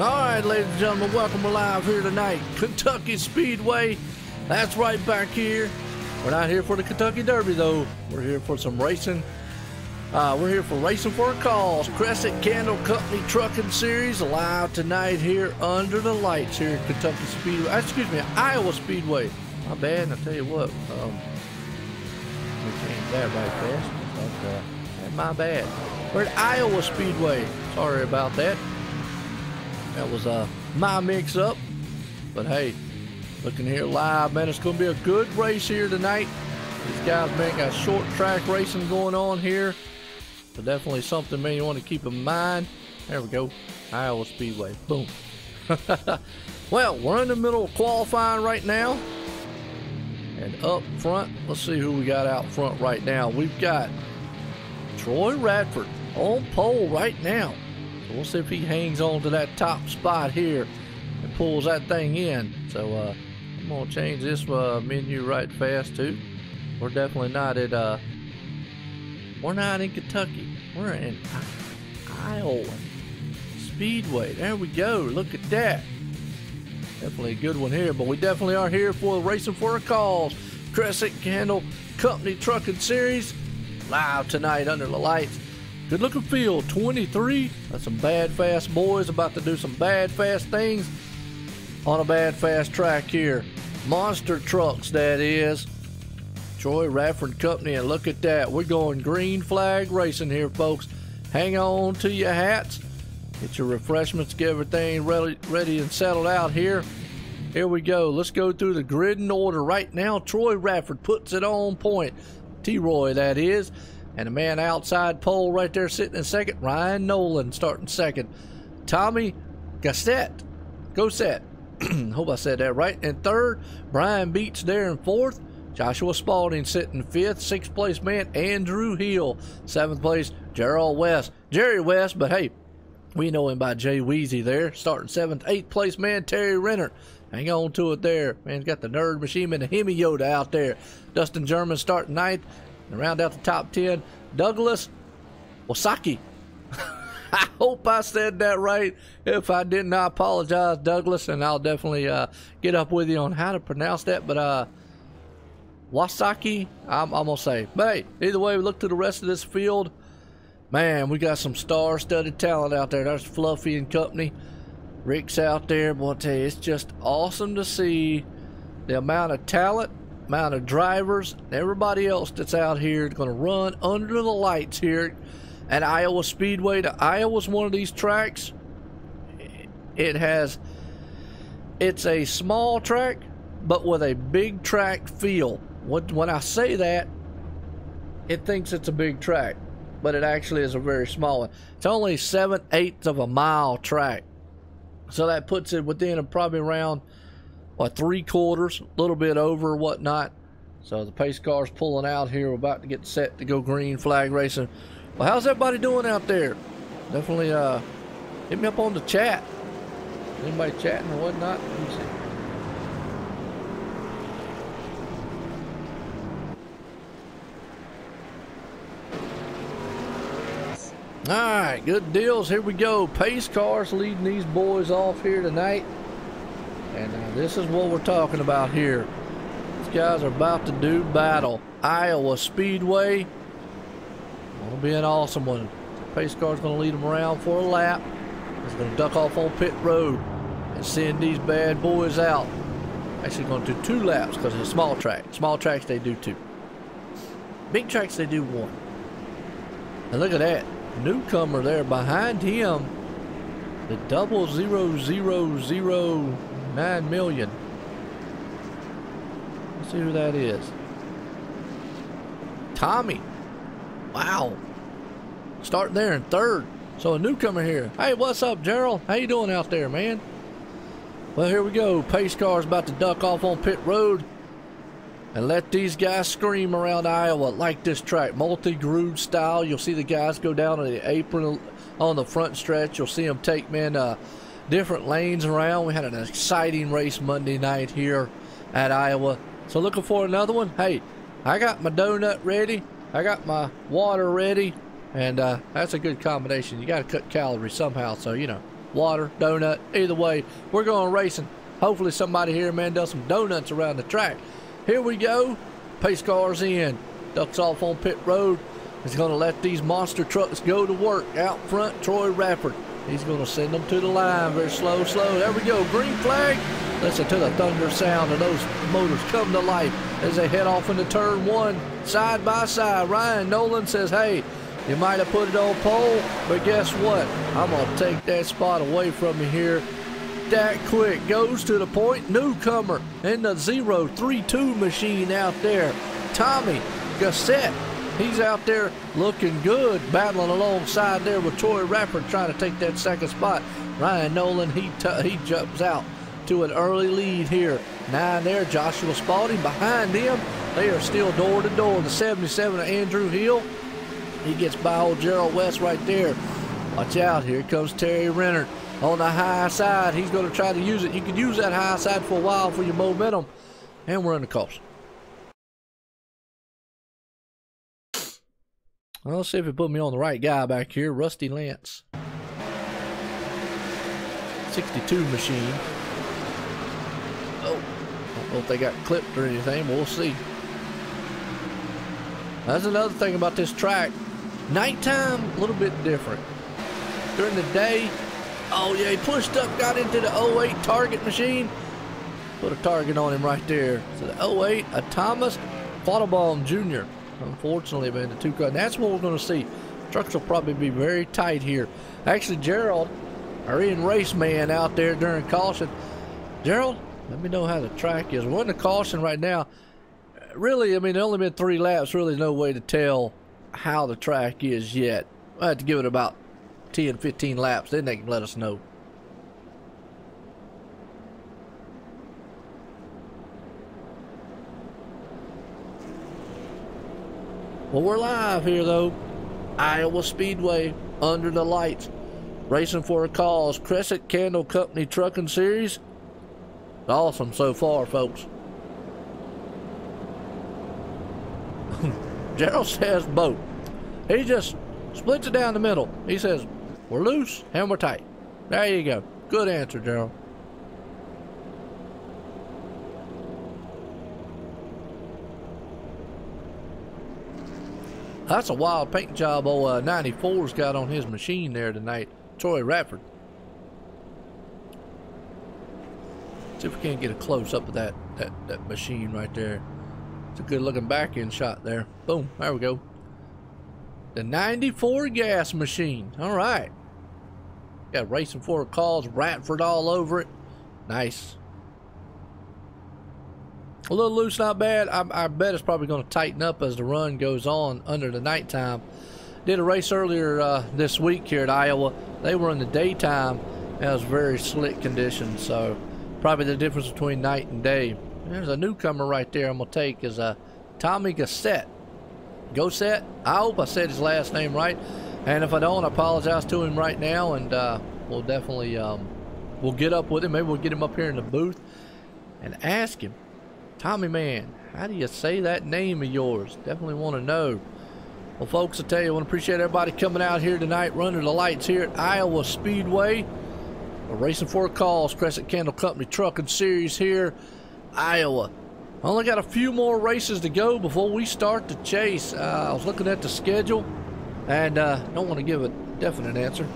Alright, ladies and gentlemen, welcome alive here tonight. Kentucky Speedway. That's right, back here. We're not here for the Kentucky Derby, though. We're here for some racing. We're here for Racing for a Cause. Cresson Candle Company Trucking Series live tonight here under the lights here at Kentucky Speedway. Excuse me, Iowa Speedway. My bad, I'll tell you what. We changed that right fast. But, my bad. We're at Iowa Speedway. Sorry about that. That was my mix-up, but hey, looking here live, man, it's going to be a good race here tonight. These guys, man, got short track racing going on here, so definitely something, man, you want to keep in mind. There we go, Iowa Speedway, boom. Well, we're in the middle of qualifying right now, and up front, let's see who we got out front right now. We've got Troy Radford on pole right now. We'll see if he hangs on to that top spot here and pulls that thing in. So I'm gonna change this menu right fast too. We're definitely not at we're not in Kentucky. We're in Iowa Speedway. There we go. Look at that. Definitely a good one here. But we definitely are here for Racing for a Cause. Cresson Candle Company Trucking Series live tonight under the lights. Good looking field, 23. That's some bad fast boys about to do some bad fast things on a bad fast track here. Monster trucks, that is. Troy Radford Company, and look at that. We're going green flag racing here, folks. Hang on to your hats. Get your refreshments, get everything ready and settled out here. Here we go. Let's go through the grid in order right now. Troy Radford puts it on point. T-Roy, that is. And the man outside pole right there sitting in second, Ryan Nolan starting second. Tommy Gossett, hope I said that right. And third, Brian Beats there in fourth. Joshua Spalding sitting fifth. Sixth place man, Andrew Hill. Seventh place, Jerry West, but hey, we know him by Jay Weezy there. Starting seventh. Eighth place man, Terry Renner. Hang on to it there. Man's got the Nerd Machine and the Hemi Yoda out there. Dustin German starting ninth. And round out the top 10, Douglas Wasaki. I hope I said that right. If I didn't, I apologize, Douglas, and I'll definitely get up with you on how to pronounce that. But Wasaki, I'm going to say. But hey, either way, we look to the rest of this field. Man, we got some star-studded talent out there. There's Fluffy and company. Rick's out there. Boy, I tell you, it's just awesome to see the amount of talent, amount of drivers, everybody else that's out here going to run under the lights here at Iowa Speedway. Iowa's one of these tracks. It's a small track, but with a big track feel. When I say that, it thinks it's a big track, but it actually is a very small one. It's only 7/8 of a mile track, so that puts it within probably around, what, 3/4, a little bit over, whatnot. So the pace car's pulling out here. We're about to get set to go green flag racing. Well, how's everybody doing out there? Definitely hit me up on the chat. Anybody chatting or whatnot? Let me see. All right, good deals. Here we go. Pace cars leading these boys off here tonight. And this is what we're talking about here. These guys are about to do battle. Iowa Speedway. It'll be an awesome one. The pace car's going to lead them around for a lap. It's going to duck off on pit road and send these bad boys out. Actually going to do 2 laps because it's a small track. Small tracks, they do 2. Big tracks, they do 1. And look at that. Newcomer there behind him. The 0009 million. Let's see who that is. Tommy. Wow. Starting there in third. So a newcomer here. Hey, what's up, Gerald? How you doing out there, man? Well, here we go. Pace car's about to duck off on pit road and let these guys scream around Iowa. Like this track, multi-groove style. You'll see the guys go down on the apron on the front stretch. You'll see them take, man, different lanes around. We had an exciting race Monday night here at Iowa. So looking for another one. Hey, I got my donut ready. I got my water ready. And that's a good combination. You got to cut calories somehow. So, you know, water, donut, either way, we're going racing. Hopefully somebody here, man, does some donuts around the track. Here we go. Pace car's in. Ducks off on pit road. He's going to let these monster trucks go to work. Out front, Troy Rappert. He's going to send them to the line. Very slow, slow. There we go. Green flag. Listen to the thunder sound of those motors come to life as they head off into turn one, side by side. Ryan Nolan says, hey, you might have put it on pole, but guess what? I'm going to take that spot away from you here. That quick. Goes to the point. Newcomer in the 032 machine out there. Tommy Gassett. He's out there looking good, battling alongside there with Troy Rappert trying to take that second spot. Ryan Nolan, he jumps out to an early lead here. 9 there, Joshua Spalding behind them. They are still door to door. The 77 of Andrew Hill. He gets by old Gerald West right there. Watch out, here comes Terry Renner on the high side. He's going to try to use it. You can use that high side for a while for your momentum. And we're in the caution. Well, let's see if it put me on the right guy back here. Rusty Lance. 62 machine. Oh, I don't know if they got clipped or anything, but we'll see. That's another thing about this track. Nighttime, a little bit different. During the day, oh yeah, he pushed up, got into the 08 target machine. Put a target on him right there. So the 08, a Thomas Quattlebaum Jr. Unfortunately, man, the two car. That's what we're going to see. Trucks will probably be very tight here. Actually, Gerald, our in race man out there during caution. Gerald, let me know how the track is. We're in the caution right now. Really, I mean, it's only been 3 laps. Really, no way to tell how the track is yet. I have to give it about 10, 15 laps. Then they can let us know. Well, we're live here, though. Iowa Speedway, under the lights. Racing for a Cause Cresson Candle Company Trucking Series. Awesome so far, folks. Gerald says boat. He just splits it down the middle. He says, we're loose and we're tight. There you go. Good answer, Gerald. That's a wild paint job old 94's got on his machine there tonight. Troy Rappert. See if we can't get a close up of that machine right there. It's a good looking back end shot there. Boom, there we go. The 94 gas machine. All right. Got Racing for a Cause, Ratford all over it. Nice. A little loose, not bad. I bet it's probably going to tighten up as the run goes on under the nighttime. Did a race earlier this week here at Iowa. They were in the daytime. And it was very slick conditions, so probably the difference between night and day. There's a newcomer right there I'm going to take is Tommy Gassett. Gossett? I hope I said his last name right. And if I don't, I apologize to him right now. And we'll definitely we'll get up with him. Maybe we'll get him up here in the booth and ask him. Tommy, man, how do you say that name of yours? Definitely want to know. Well, folks, I tell you, I want to appreciate everybody coming out here tonight, running the lights here at Iowa Speedway. We're Racing for a Cause, Cresson Candle Company Trucking Series here, Iowa. Only got a few more races to go before we start the chase. I was looking at the schedule, and don't want to give a definite answer.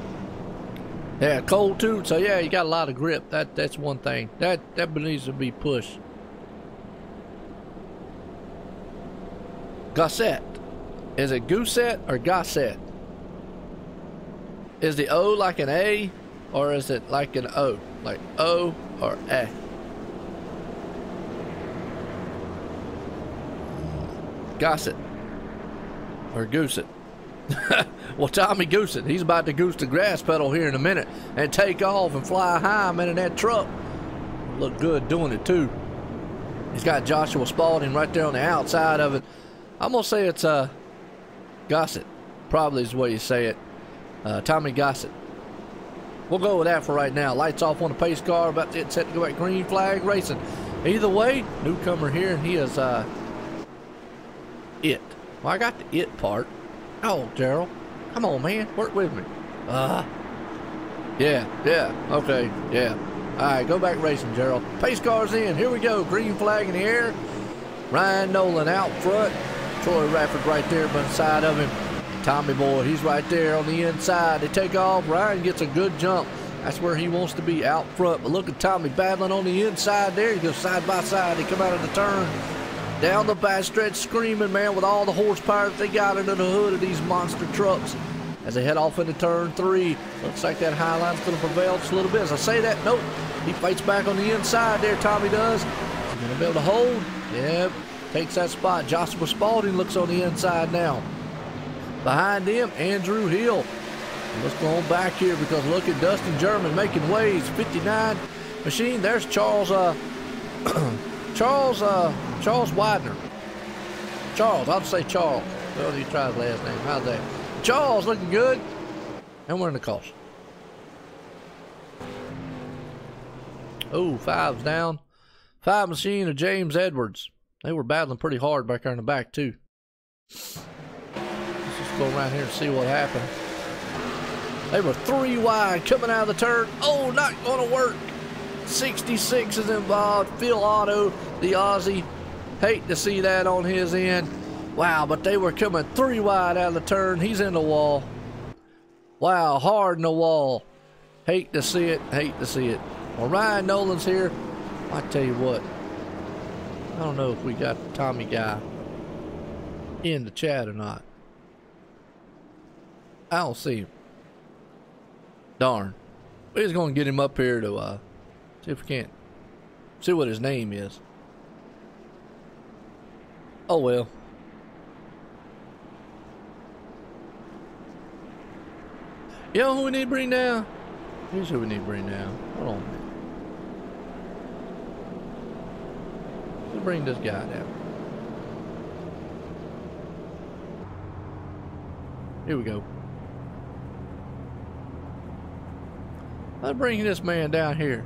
Yeah, cold too, so yeah, you got a lot of grip. That's one thing. That needs to be pushed. Gossett. Is it Goosette or Gossett? Is the O like an A or is it like an O? Like O or A? Gossett or Goosette? Well, Tommy Goosette, he's about to goose the grass pedal here in a minute and take off and fly high, man, in that truck. Look good doing it too. He's got Joshua Spalding right there on the outside of it. I'm going to say it's Gossett. Probably is the way you say it. Tommy Gossett. We'll go with that for right now. Lights off on the pace car. About to get set to go back. Green flag racing. Either way, newcomer here, and he is it. Well, I got the it part. Oh, Gerald. Come on, man. Work with me. Yeah, okay, yeah. All right, go back racing, Gerald. Pace car's in. Here we go. Green flag in the air. Ryan Nolan out front. Troy Radford right there beside of him. Tommy Boy, he's right there on the inside. They take off. Ryan gets a good jump. That's where he wants to be, out front. But look at Tommy battling on the inside there. He goes side by side. They come out of the turn. Down the back stretch, screaming, man, with all the horsepower that they got under the hood of these monster trucks. As they head off into turn 3, looks like that high line's going to prevail just a little bit. As I say that, nope, he fights back on the inside there, Tommy does. Is he going to be able to hold? Yep, takes that spot. Joshua Spalding looks on the inside now. Behind him, Andrew Hill. Let's go on back here because look at Dustin German making waves. 59 machine. There's Charles Charles Widener. Charles, I'll say Charles. Well, he tried his last name. How's that? Charles looking good. And we're in the caution. Oh, 5's down. 5 machine of James Edwards. They were battling pretty hard back there in the back, too. Let's just go around here and see what happened. They were 3 wide coming out of the turn. Oh, not going to work. 66 is involved. Phil Otto, the Aussie. Hate to see that on his end. Wow, but they were coming 3 wide out of the turn. He's in the wall. Wow, hard in the wall. Hate to see it. Hate to see it. Well, Ryan Nolan's here. I tell you what. I don't know if we got the Tommy guy in the chat or not. I don't see him. Darn. We're just going to get him up here to see if we can't see what his name is. Oh well. You know who we need to bring down? Here's who we need to bring down. Hold on a minute. Let's bring this guy down. Here we go. Let's bring this man down here.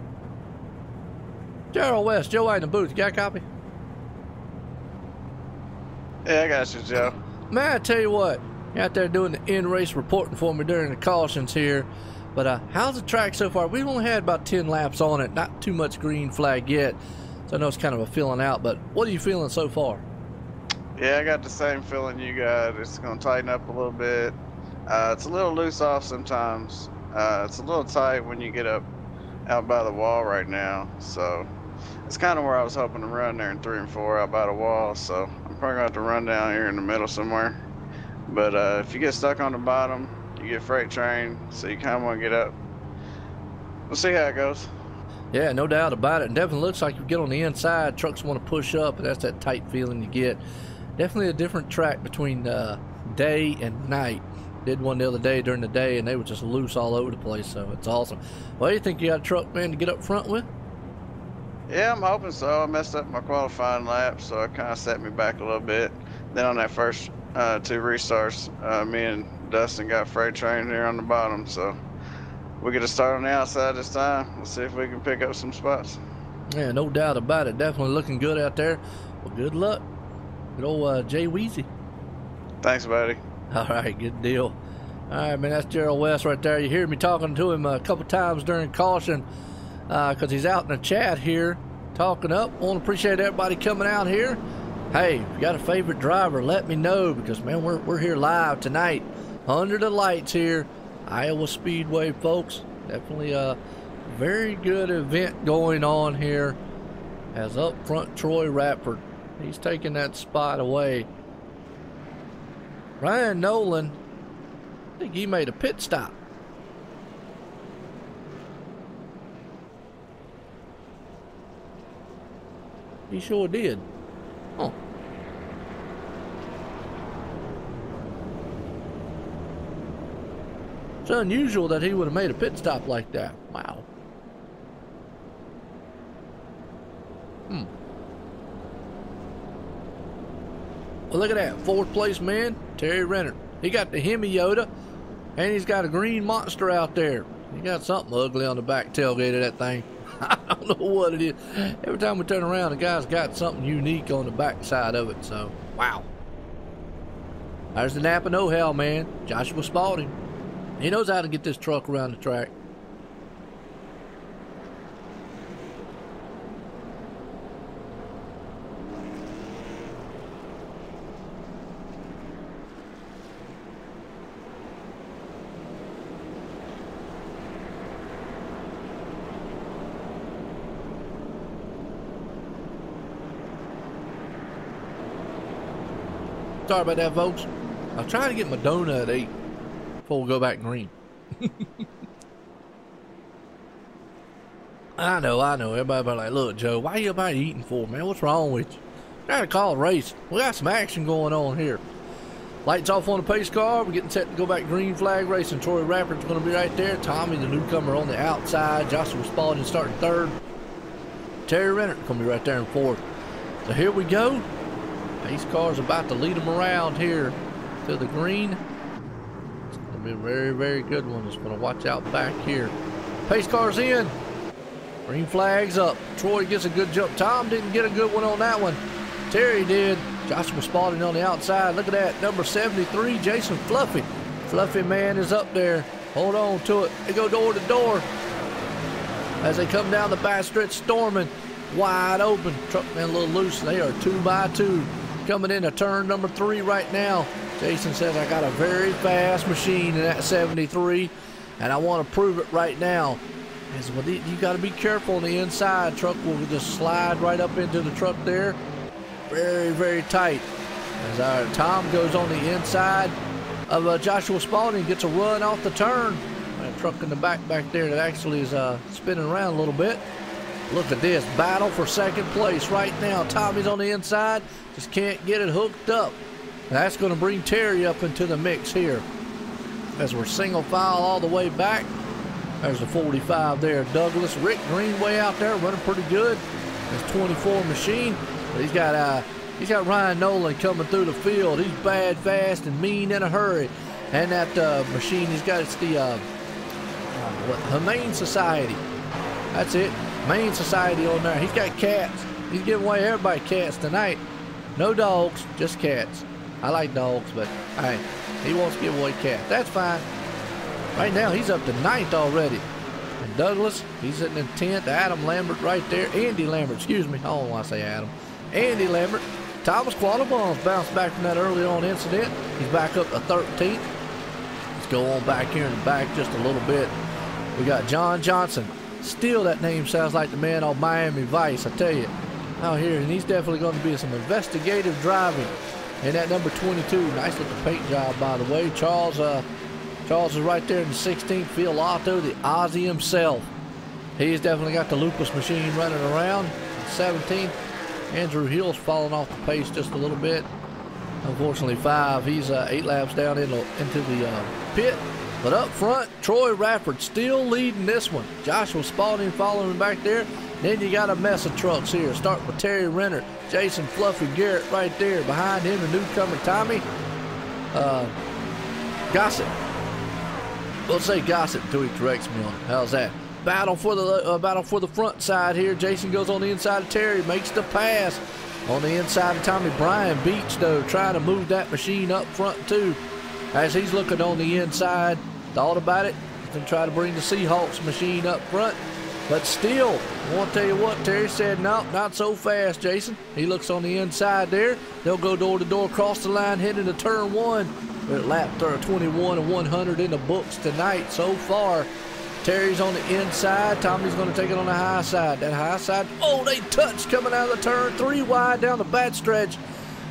Gerald West, Joe ain't in the booth. You got a copy? Yeah, I got you, Joe. Man, I tell you what, you're out there doing the in-race reporting for me during the cautions here. But how's the track so far? We've only had about 10 laps on it. Not too much green flag yet. So I know it's kind of a feeling out. But what are you feeling so far? Yeah, I got the same feeling you got. It's going to tighten up a little bit. It's a little loose off sometimes. It's a little tight when you get out by the wall right now. So it's kind of where I was hoping to run there in 3 and 4 out by the wall. So I'm probably going to have to run down here in the middle somewhere. But if you get stuck on the bottom, you get freight train, so you kind of want to get up. We'll see how it goes. Yeah, no doubt about it. It definitely looks like you get on the inside, trucks want to push up, and that's that tight feeling you get. Definitely a different track between day and night. Did one the other day during the day, and they were just loose all over the place, so it's awesome. Well, you think you got a truck, man, to get up front with? Yeah, I'm hoping so. I messed up my qualifying lap, so it kind of set me back a little bit. Then on that first 2 restarts, me and Dustin got freight train here on the bottom, so we get to start on the outside this time. We'll see if we can pick up some spots. Yeah, no doubt about it. Definitely looking good out there. Well, good luck. Good old Jay Weezy. Thanks, buddy. All right, good deal. All right, man, that's Gerald West right there. You hear me talking to him a couple times during caution because he's out in the chat here talking up. Want to appreciate everybody coming out here. Hey, if you got a favorite driver, let me know because, man, we're here live tonight under the lights here. Iowa Speedway, folks. Definitely a very good event going on here. As up front, Troy Radford. He's taking that spot away. Ryan Nolan, I think he made a pit stop. He sure did. Huh. It's unusual that he would have made a pit stop like that. Wow. Well, look at that. 4th place man, Terry Renner. He got the Hemi Yoda, and he's got a green monster out there. He got something ugly on the back tailgate of that thing. I don't know what it is. Every time we turn around, the guy's got something unique on the back side of it. So, wow. There's the Napa know-how, man. Joshua Spalding. He knows how to get this truck around the track. Sorry about that, folks. I was trying to get my donut at 8 before we go back green. I know. Everybody like, look, Joe, why you about eating for, man? What's wrong with you? Gotta call a race. We got some action going on here. Lights off on the pace car. We're getting set to go back green flag racing. Troy Rapper's going to be right there. Tommy, the newcomer, on the outside. Joshua Spalding starting third. Terry Renner going to be right there in fourth. So here we go. Pace car's about to lead them around here to the green. It's going to be a very, very good one. Just going to watch out back here. Pace car's in. Green flag's up. Troy gets a good jump. Tom didn't get a good one on that one. Terry did. Joshua Spalding on the outside. Look at that. Number 73, Jason Fluffy. Fluffy man is up there. Hold on to it. They go door to door as they come down the back stretch, storming. Wide open. Truck man a little loose. They are 2 by 2. Coming into turn number 3 right now. Jason says, I got a very fast machine in that 73, and I want to prove it right now. Well, you got to be careful on the inside. Truck will just slide right up into the truck there. Very, very tight. As our Tom goes on the inside of Joshua Spalding, gets a run off the turn. A truck in the back there that actually is spinning around a little bit. Look at this battle for second place right now. Tommy's on the inside, just can't get it hooked up. That's going to bring Terry up into the mix here as we're single file all the way back. There's the 45 there. Douglas, Rick Greenway out there running pretty good. His 24 machine. But he's got Ryan Nolan coming through the field. He's bad, fast, and mean in a hurry. And that machine he's got, it's the Humane Society. That's it. Humane Society on there. He's got cats. He's giving away everybody cats tonight. No dogs, just cats. I like dogs, but hey, he wants to give away cats. That's fine. Right now, he's up to 9th already. And Douglas, he's sitting in 10th. Adam Lambert right there. Andy Lambert, excuse me. I don't want to say Adam. Andy Lambert. Thomas Quattlebaum's bounced back from that early on incident. He's back up to 13th. Let's go on back here in the back just a little bit. We got John Johnson. Still, that name sounds like the man on Miami Vice, I tell you. Out here, and he's definitely going to be some investigative driving. And that number 22, nice looking paint job, by the way. Charles is right there in the 16th. Phil Lotto, the Aussie himself. He's definitely got the Lupus machine running around. 17th, Andrew Hill's falling off the pace just a little bit. Unfortunately, 5. He's 8 laps down into the pit. But up front, Troy Rafford still leading this one. Joshua Spalding following him back there. Then you got a mess of trucks here. Start with Terry Renner, Jason Fluffy Garrett right there. Behind him, the newcomer Tommy Gossett. We'll say Gossett until he corrects me on it. How's that? Battle for the front side here. Jason goes on the inside of Terry, makes the pass. On the inside of Tommy, Brian Beach, though, trying to move that machine up front, too. As he's looking on the inside, thought about it, and try to bring the Seahawks machine up front. But still, I want to tell you what, Terry said, no, not so fast, Jason. He looks on the inside there. They'll go door to door, across the line, heading to turn 1. We're at lap 21 and 100 in the books tonight so far. Terry's on the inside. Tommy's going to take it on the high side. That high side, oh, they touched coming out of the turn. 3 wide down the back stretch.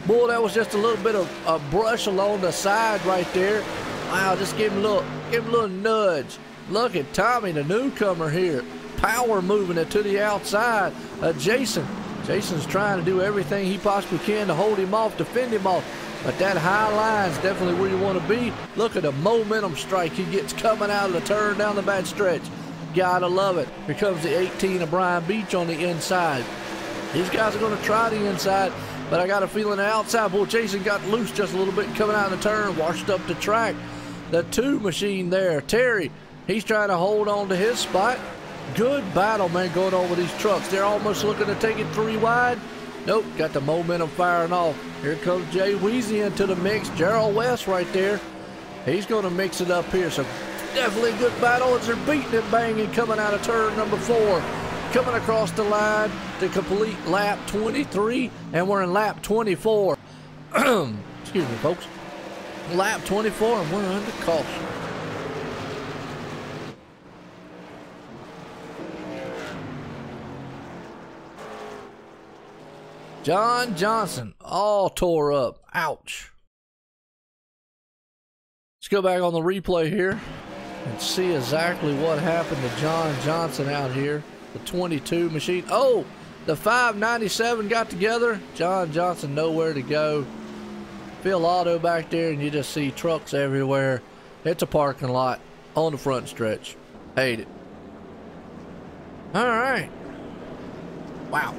Boy, that was just a little bit of a brush along the side right there. Wow, just give him a little nudge. Look at Tommy, the newcomer here. Power moving it to the outside. Jason's trying to do everything he possibly can to hold him off, defend him off. But that high line's definitely where you want to be. Look at the momentum strike he gets coming out of the turn down the back stretch. Gotta love it. Here comes the 18 of Brian Beach on the inside. These guys are going to try the inside, but I got a feeling the outside. Boy, Jason got loose just a little bit coming out of the turn, washed up the track. The 2 machine there, Terry, he's trying to hold on to his spot. Good battle, man, going on with these trucks. They're almost looking to take it 3 wide. Nope, got the momentum firing off. Here comes Jay Weezy into the mix. Gerald West right there. He's going to mix it up here. So definitely a good battle as they're beating and banging coming out of turn number 4. Coming across the line to complete lap 23, and we're in lap 24. Excuse me, folks. Lap 24, and we're under caution. John Johnson, all tore up. Ouch. Let's go back on the replay here and see exactly what happened to John Johnson out here. The 22 machine. Oh, the 597 got together. John Johnson nowhere to go. Phil Auto back there, and you just see trucks everywhere. It's a parking lot on the front stretch. Hate it. All right. Wow.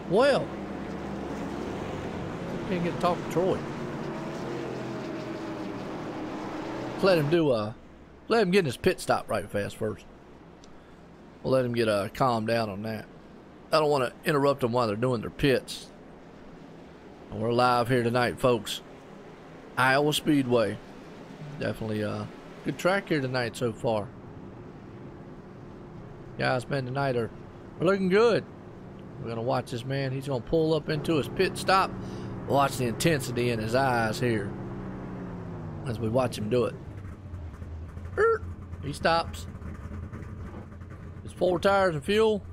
Well, can't get to talk to Troy. Let him get in his pit stop right fast first. We'll let him get calmed down on that. I don't want to interrupt them while they're doing their pits. And we're live here tonight, folks. Iowa Speedway. Definitely a good track here tonight so far. Guys, man, tonight are looking good. We're going to watch this man. He's going to pull up into his pit stop. Watch the intensity in his eyes here as we watch him do it. He stops. His 4 tires and fuel.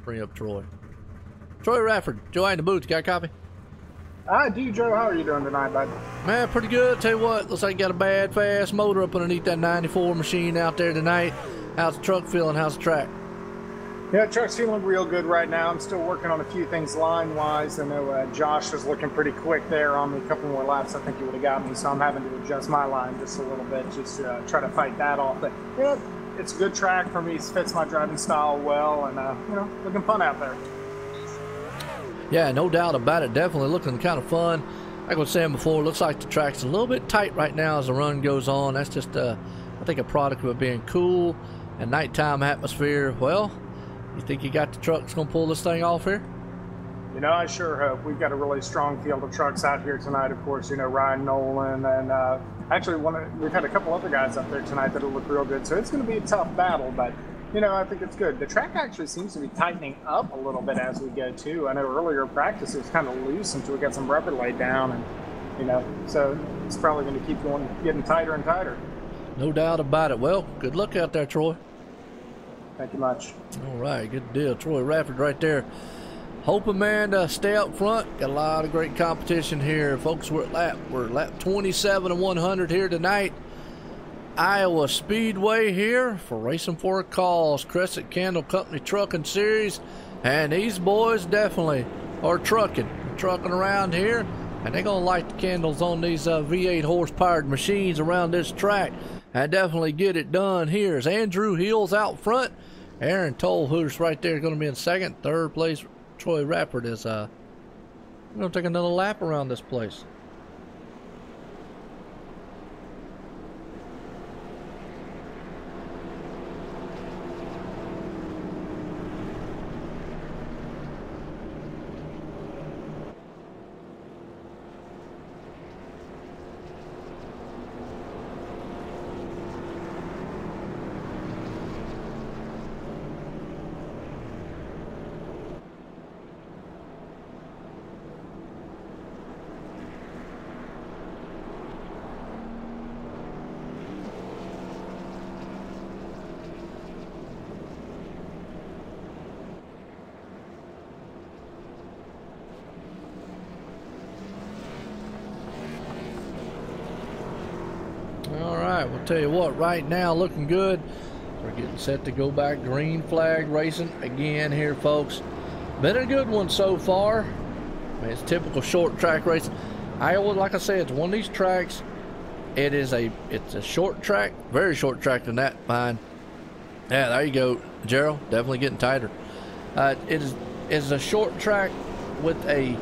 Bring up Troy. Troy Rafford, Joe in the booth. You got a copy? I do, Joe. How are you doing tonight, bud? Man, pretty good. Tell you what, looks like you got a bad, fast motor up underneath that 94 machine out there tonight. How's the truck feeling? How's the track? Yeah, the truck's feeling real good right now. I'm still working on a few things line-wise. I know Josh was looking pretty quick there on me. A couple more laps, I think he would have got me, so I'm having to adjust my line just a little bit, just to try to fight that off. But, yeah, it's a good track for me. It fits my driving style well, and, you know, looking fun out there. Yeah, no doubt about it. Definitely looking kind of fun. Like I was saying before, looks like the track's a little bit tight right now as the run goes on. That's just, I think, a product of it being cool and nighttime atmosphere. Well, you think you got the trucks going to pull this thing off here? You know, I sure hope. We've got a really strong field of trucks out here tonight. Of course, you know, Ryan Nolan, and actually we've had a couple other guys up there tonight that'll look real good. So it's going to be a tough battle, but, you know, I think it's good. The track actually seems to be tightening up a little bit as we go, too. I know earlier practice it was kind of loose until we got some rubber laid down, and, you know, so it's probably going to keep going, getting tighter and tighter. No doubt about it. Well, good luck out there, Troy. Thank you much. All right, good deal. Troy Rafford right there. Hoping, man, to stay up front. Got a lot of great competition here. Folks, we're at lap 27 and 100 here tonight. Iowa Speedway here for Racing for a Cause, Cresson Candle Company Trucking Series. And these boys definitely are trucking around here. And they're going to light the candles on these V8 horse-powered machines around this track. And definitely get it done here. As Andrew Hill's out front. Aaron Tollhoo's right there going to be in second. Third place, Troy Rafford is going to take another lap around this place. We'll tell you what, right now looking good. We're getting set to go back green flag racing again here, folks. Been a good one so far. I mean, it's typical short track racing. Iowa, like I said, it's one of these tracks. It's a short track, very short track than that, mine. Yeah, there you go, Gerald. Definitely getting tighter. It is a short track with a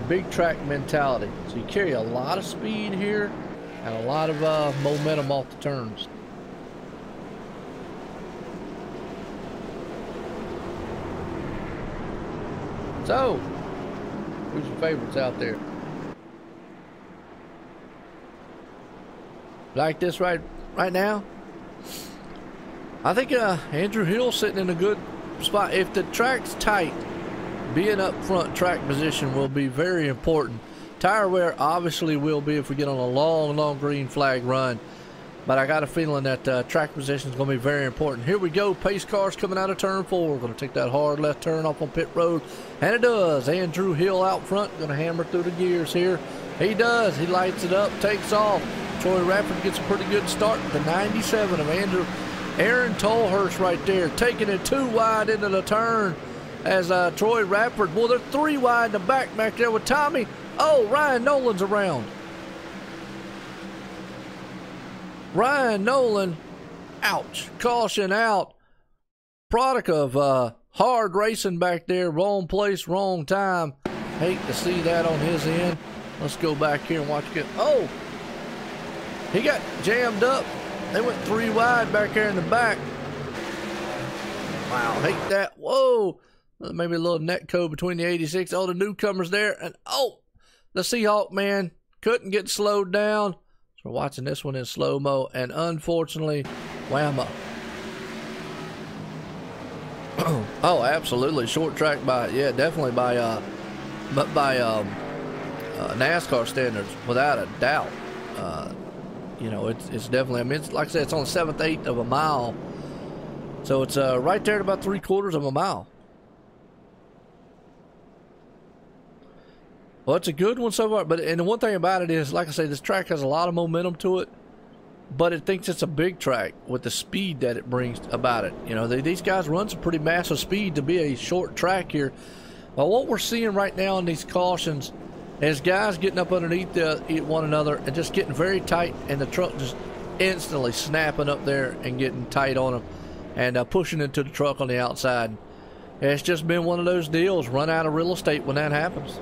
big track mentality. So you carry a lot of speed here. And a lot of momentum off the turns. So, who's your favorites out there? Like this right now? I think Andrew Hill sitting in a good spot. If the track's tight, being up front track position will be very important. Tire wear obviously will be if we get on a long green flag run. But I got a feeling that track position is going to be very important. Here we go. Pace cars coming out of turn 4. Going to take that hard left turn off on pit road. And it does. Andrew Hill out front. Going to hammer through the gears here. He does. He lights it up. Takes off. Troy Radford gets a pretty good start. The 97 of Aaron Tolhurst right there. Taking it 2 wide into the turn. As Troy Radford. Well, they're 3 wide in the back there with Tommy. Oh, Ryan Nolan's around. Ryan Nolan, ouch, caution out. Product of hard racing back there, wrong place, wrong time. Hate to see that on his end. Let's go back here and watch it. Oh, he got jammed up. They went 3 wide back there in the back. Wow, hate that. Whoa, maybe a little net code between the 86. Oh, the newcomers there. And oh, the Seahawk man couldn't get slowed down. We're watching this one in slow-mo, and unfortunately, whammo. Oh, absolutely. Short track by, yeah, definitely by NASCAR standards, without a doubt. You know, it's definitely, I mean, it's, like I said, it's on the 7/8 of a mile. So it's right there at about 3/4 of a mile. Well, it's a good one so far, and the one thing about it is, like I say, this track has a lot of momentum to it, but it thinks it's a big track with the speed that it brings about it. You know, these guys run some pretty massive speed to be a short track here. But what we're seeing right now in these cautions is guys getting up underneath one another and just getting very tight, and the truck just instantly snapping up there and getting tight on them and pushing into the truck on the outside. It's just been one of those deals, run out of real estate when that happens.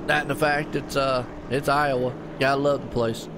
That and the fact it's Iowa. Gotta love the place.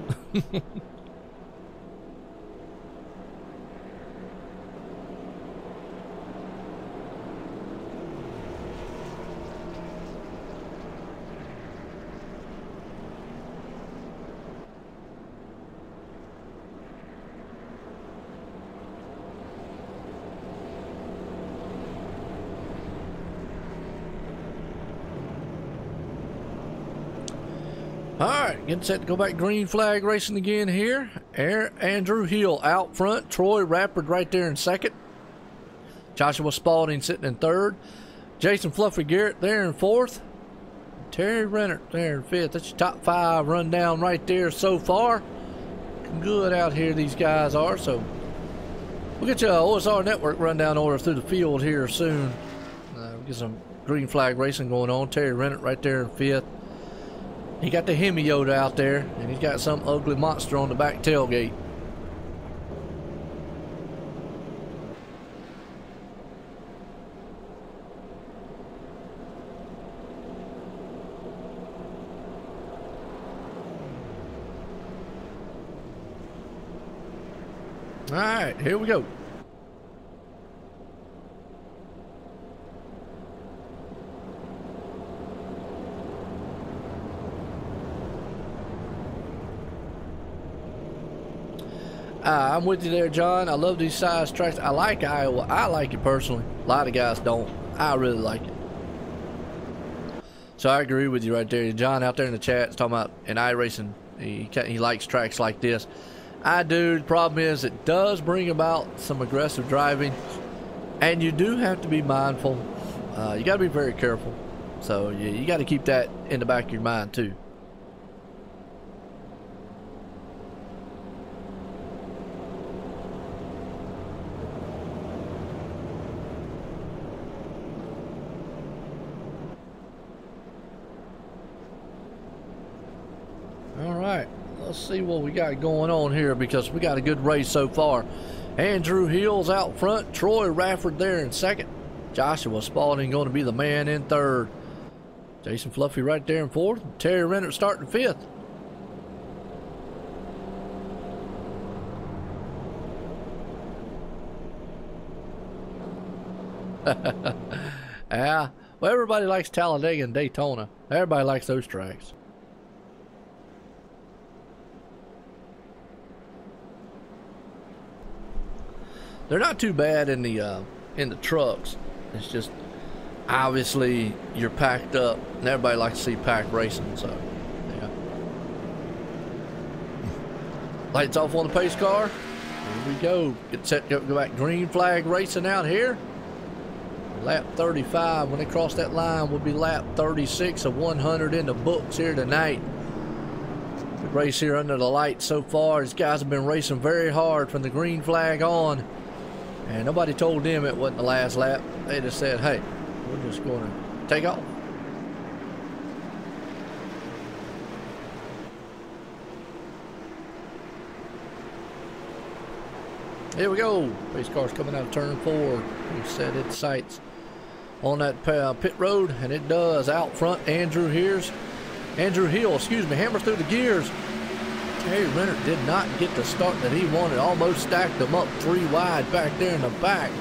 All right, getting set to go back green flag racing again here. Andrew Hill out front. Troy Radford right there in second. Joshua Spalding sitting in third. Jason Fluffy Garrett there in fourth. Terry Renner there in fifth. That's your top 5 rundown right there so far. Good out here these guys are. So we'll get you a OSR Network rundown order through the field here soon. We'll get some green flag racing going on. Terry Renner right there in fifth. He got the Hemi Yoda out there, and he's got some ugly monster on the back tailgate. All right, here we go. I'm with you there, John. I love these size tracks. I like Iowa. I like it personally. A lot of guys don't. I really like it. So I agree with you right there. John out there in the chat is talking about in iRacing, he likes tracks like this. I do. The problem is it does bring about some aggressive driving, and you do have to be mindful. You got to be very careful. So you got to keep that in the back of your mind too. All right, let's see what we got going on here, because we got a good race so far. Andrew Hill's out front. Troy Radford there in second. Joshua Spalding going to be the man in third. Jason Fluffy right there in fourth. Terry Renner starting fifth. Yeah, well, everybody likes Talladega and Daytona. Everybody likes those tracks. They're not too bad in the trucks. It's just obviously you're packed up, and everybody likes to see packed racing. So, yeah. Lights off on the pace car. Here we go. Get set to go back. Green flag racing out here. Lap 35. When they cross that line, will be lap 36 of 100 in the books here tonight. Good race here under the lights so far. These guys have been racing very hard from the green flag on. And nobody told them it wasn't the last lap. They just said, hey, we're just going to take off. Here we go. Pace car's coming out of turn 4. He set its sights on that pit road, and it does. Out front, Andrew Hill, hammers through the gears. Terry Renner did not get the start that he wanted. Almost stacked them up 3 wide back there in the back.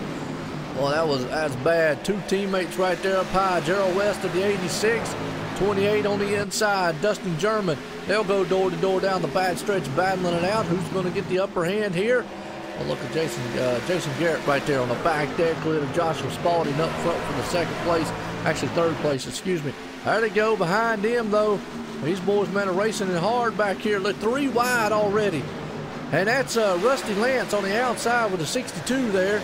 Well, that's bad. 2 teammates right there up high. Gerald West of the 86, 28 on the inside. Dustin German. They'll go door to door down the bad stretch, battling it out. Who's going to get the upper hand here? Well, look at Jason Garrett right there on the back there. Clear to Joshua Spalding up front for the 2nd place. Actually, 3rd place, excuse me. There they go behind him, though. These boys, man, are racing it hard back here. Look, 3 wide already. And that's Rusty Lance on the outside with a 62 there.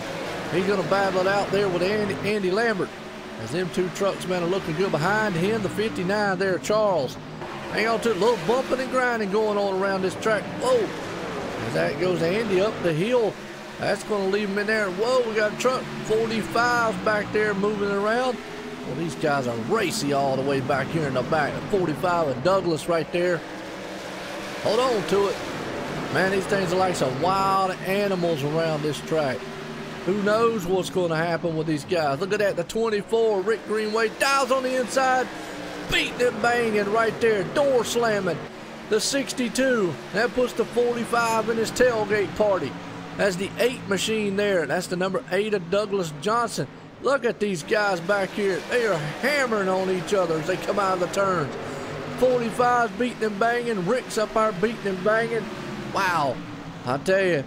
He's going to battle it out there with Andy Lambert. As them 2 trucks, man, are looking good behind him. The 59 there, Charles. Hang on to it. A little bumping and grinding going on around this track. Whoa. As that goes Andy up the hill. That's going to leave him in there. Whoa, we got a truck. 45's back there moving around. Well, these guys are racy all the way back here in the back. 45 and Douglas right there. Hold on to it. Man, these things are like some wild animals around this track. Who knows what's going to happen with these guys. Look at that, the 24, Rick Greenway, dials on the inside, beating and banging right there, door slamming. The 62, that puts the 45 in his tailgate party. That's the 8 machine there. That's the number 8 of Douglas Johnson. Look at these guys back here. They are hammering on each other as they come out of the turns. 45's beating and banging. Rick's up there beating and banging. Wow. I tell you,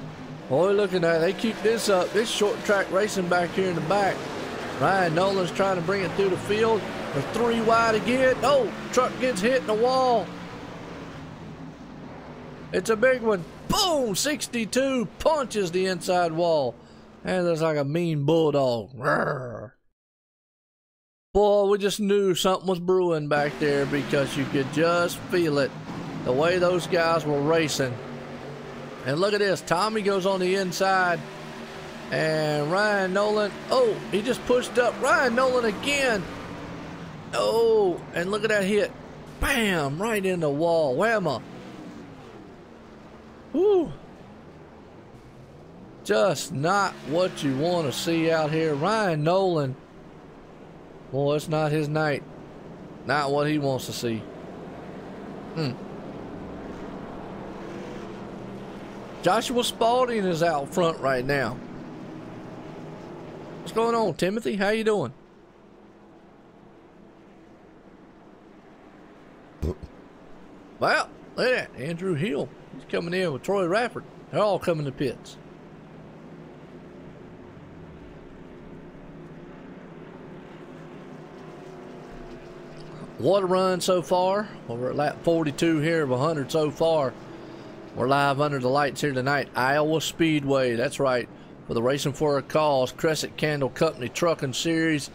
boy, looking at it, they keep this up. This short track racing back here in the back. Ryan Nolan's trying to bring it through the field. They're 3 wide again. Oh, truck gets hit in the wall. It's a big one. Boom! 62 punches the inside wall. And there's like a mean bulldog. Rawr. Boy, we just knew something was brewing back there because you could just feel it. The way those guys were racing. And look at this. Tommy goes on the inside. And Ryan Nolan. Oh, he just pushed up. Ryan Nolan again. Oh, and look at that hit. Bam! Right in the wall. Whamma. Whew. Just not what you want to see out here. Ryan Nolan. Boy, it's not his night. Not what he wants to see. Joshua Spalding is out front right now. What's going on, Timothy? How you doing? Well, look at that. Andrew Hill. He's coming in with Troy Rafford. They're all coming to pits. What a run so far. Well, we're at lap 42 here of 100 so far. We're live under the lights here tonight. Iowa Speedway. That's right. For the Racing for a Cause Cresson Candle Company Trucking Series.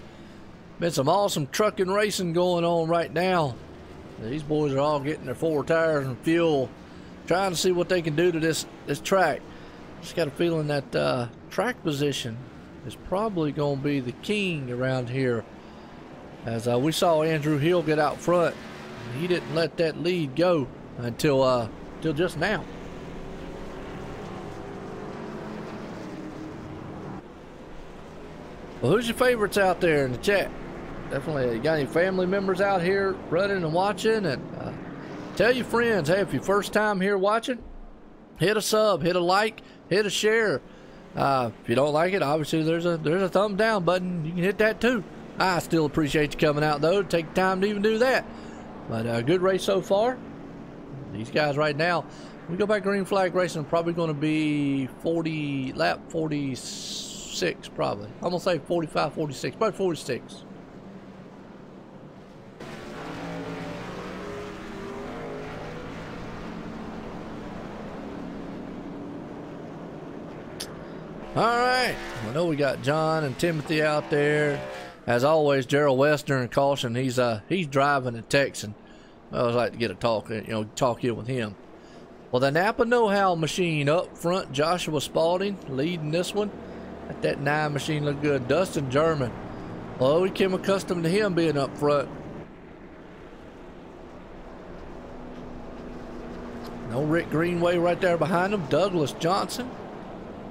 Been some awesome trucking racing going on right now. These boys are all getting their 4 tires and fuel. Trying to see what they can do to this track. Just got a feeling that track position is probably going to be the king around here. As we saw Andrew Hill get out front. He didn't let that lead go until just now. Well, who's your favorites out there in the chat? Definitely, you got any family members out here running and watching? And tell your friends, hey, if you're first time here watching, hit a sub, hit a like, hit a share. If you don't like it, obviously there's a thumbs down button. You can hit that too. I still appreciate you coming out though. Take time to even do that. But a good race so far. These guys right now, we go back green flag racing, probably going to be lap 46 probably. I'm going to say 45, 46, probably 46. right. I know we got John and Timothy out there. As always, Gerald Westner in caution. He's driving and texting. I always like to get a talk in with him. Well, the Napa Know-How machine up front. Joshua Spalding leading this one. That 9 machine looked good. Dustin German. Well, we became accustomed to him being up front. No Rick Greenway right there behind him. Douglas Johnson.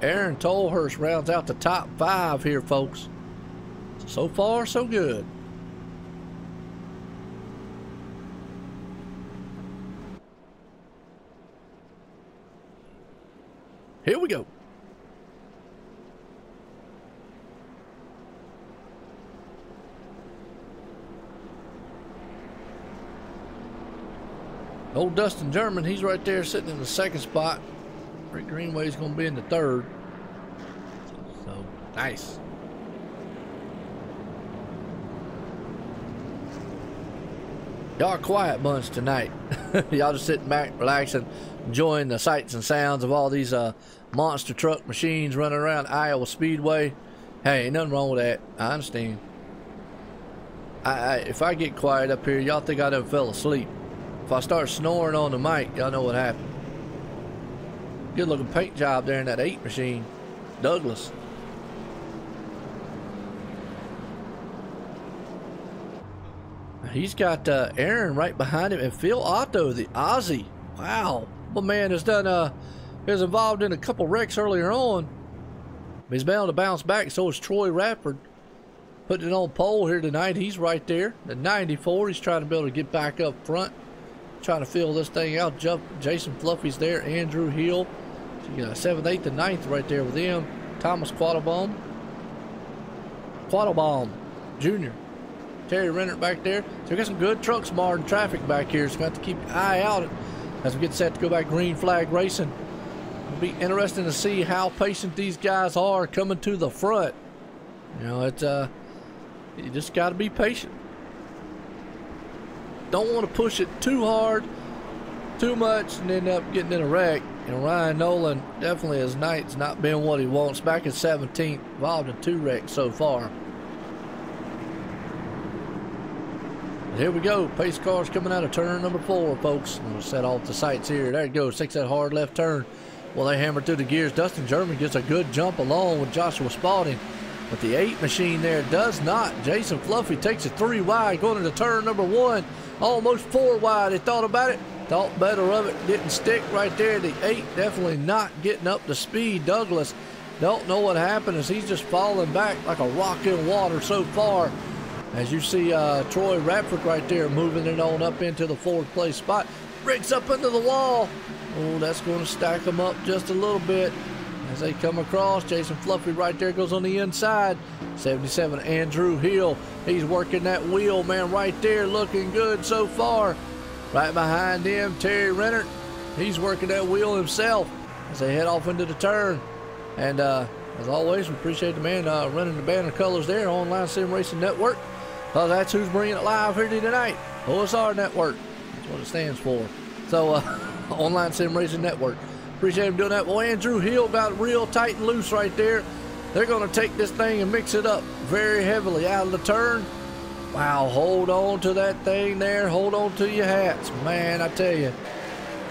Aaron Tolhurst rounds out the top 5 here, folks. So far, so good. Here we go. Old Dustin German, he's right there sitting in the 2nd spot. Rick Greenway's going to be in the 3rd. So, nice. Y'all are a quiet bunch tonight. Y'all just sitting back, relaxing, enjoying the sights and sounds of all these monster truck machines running around Iowa Speedway. Hey, ain't nothing wrong with that. I understand. If I get quiet up here, y'all think I done fell asleep. If I start snoring on the mic, y'all know what happened. Good looking paint job there in that 8 machine. Douglas. He's got Aaron right behind him, and Phil Otto, the Aussie. Wow, my man has done. He was involved in a couple wrecks earlier on. He's bound to bounce back. So is Troy Radford, putting it on pole here tonight. He's right there, the 94. He's trying to be able to get back up front, trying to fill this thing out. Jason Fluffy's there. Andrew Hill, so you got 7th, 8th, and 9th right there with him. Thomas Quattlebaum Jr. Terry Renner back there. So we got some good trucks marring traffic back here. So we got to keep an eye out as we get set to go back green flag racing. It'll be interesting to see how patient these guys are coming to the front. You know, it's you just got to be patient. Don't want to push it too hard, too much, and end up getting in a wreck. And Ryan Nolan definitely, his night's not been what he wants. Back in 17th, involved in 2 wrecks so far. Here we go. Pace cars coming out of turn number 4, folks. I'm going to set off the sights here. There it goes. Takes that hard left turn. Well, they hammer through the gears. Dustin German gets a good jump along with Joshua Spalding. But the 8 machine there does not. Jason Fluffy takes it 3 wide going into turn number 1. Almost 4 wide. They thought about it. Thought better of it. Didn't stick right there. The 8 definitely not getting up to speed. Douglas don't know what happened as he's just falling back like a rock in water so far. As you see Troy Radford right there moving it on up into the 4th place spot. Breaks up into the wall. Oh, that's going to stack them up just a little bit as they come across. Jason Fluffy right there goes on the inside. 77 Andrew Hill. He's working that wheel, man, right there. Looking good so far. Right behind him, Terry Renner. He's working that wheel himself as they head off into the turn. And as always, we appreciate the man running the banner colors there, Online Sim Racing Network. Well, that's who's bringing it live here tonight. OSR Network. That's what it stands for. So, Online Sim Racing Network. Appreciate him doing that. Well, Andrew Hill got real tight and loose right there. They're going to take this thing and mix it up very heavily out of the turn. Wow, hold on to that thing there. Hold on to your hats. Man, I tell you,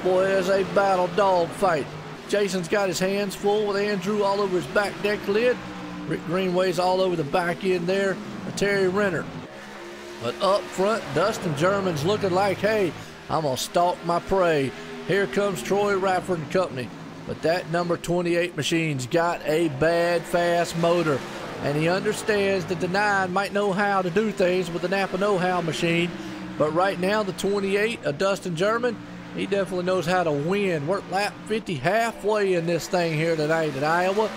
boy, there's a battle dog fight. Jason's got his hands full with Andrew all over his back deck lid. Rick Greenway's all over the back end there. Terry Renner. But up front, Dustin German's looking like, hey, I'm going to stalk my prey. Here comes Troy Radford and company. But that number 28 machine's got a bad, fast motor. And he understands that the 9 might know how to do things with the Napa Know-How machine. But right now, the 28, Dustin German, he definitely knows how to win. We're lap 50 halfway in this thing here tonight at Iowa.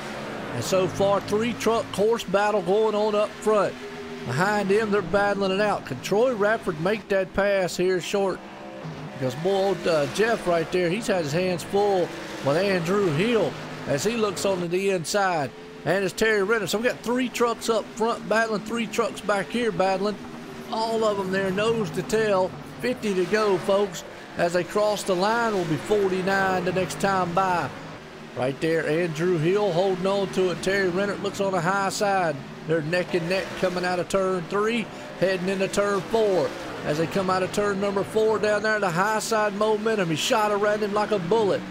And so far, 3 truck horse battle going on up front. Behind him, they're battling it out. Can Troy Radford make that pass here short? Because boy, old Jeff right there, he's had his hands full with Andrew Hill as he looks on the inside. And it's Terry Renner. So we got 3 trucks up front battling, 3 trucks back here battling. All of them there, nose to tail. 50 to go, folks. As they cross the line, will be 49 the next time by. Right there, Andrew Hill holding on to it. Terry Rennert looks on the high side. They're neck and neck coming out of turn 3, heading into turn 4. As they come out of turn number 4 down there, the high side momentum. He shot around him like a bullet.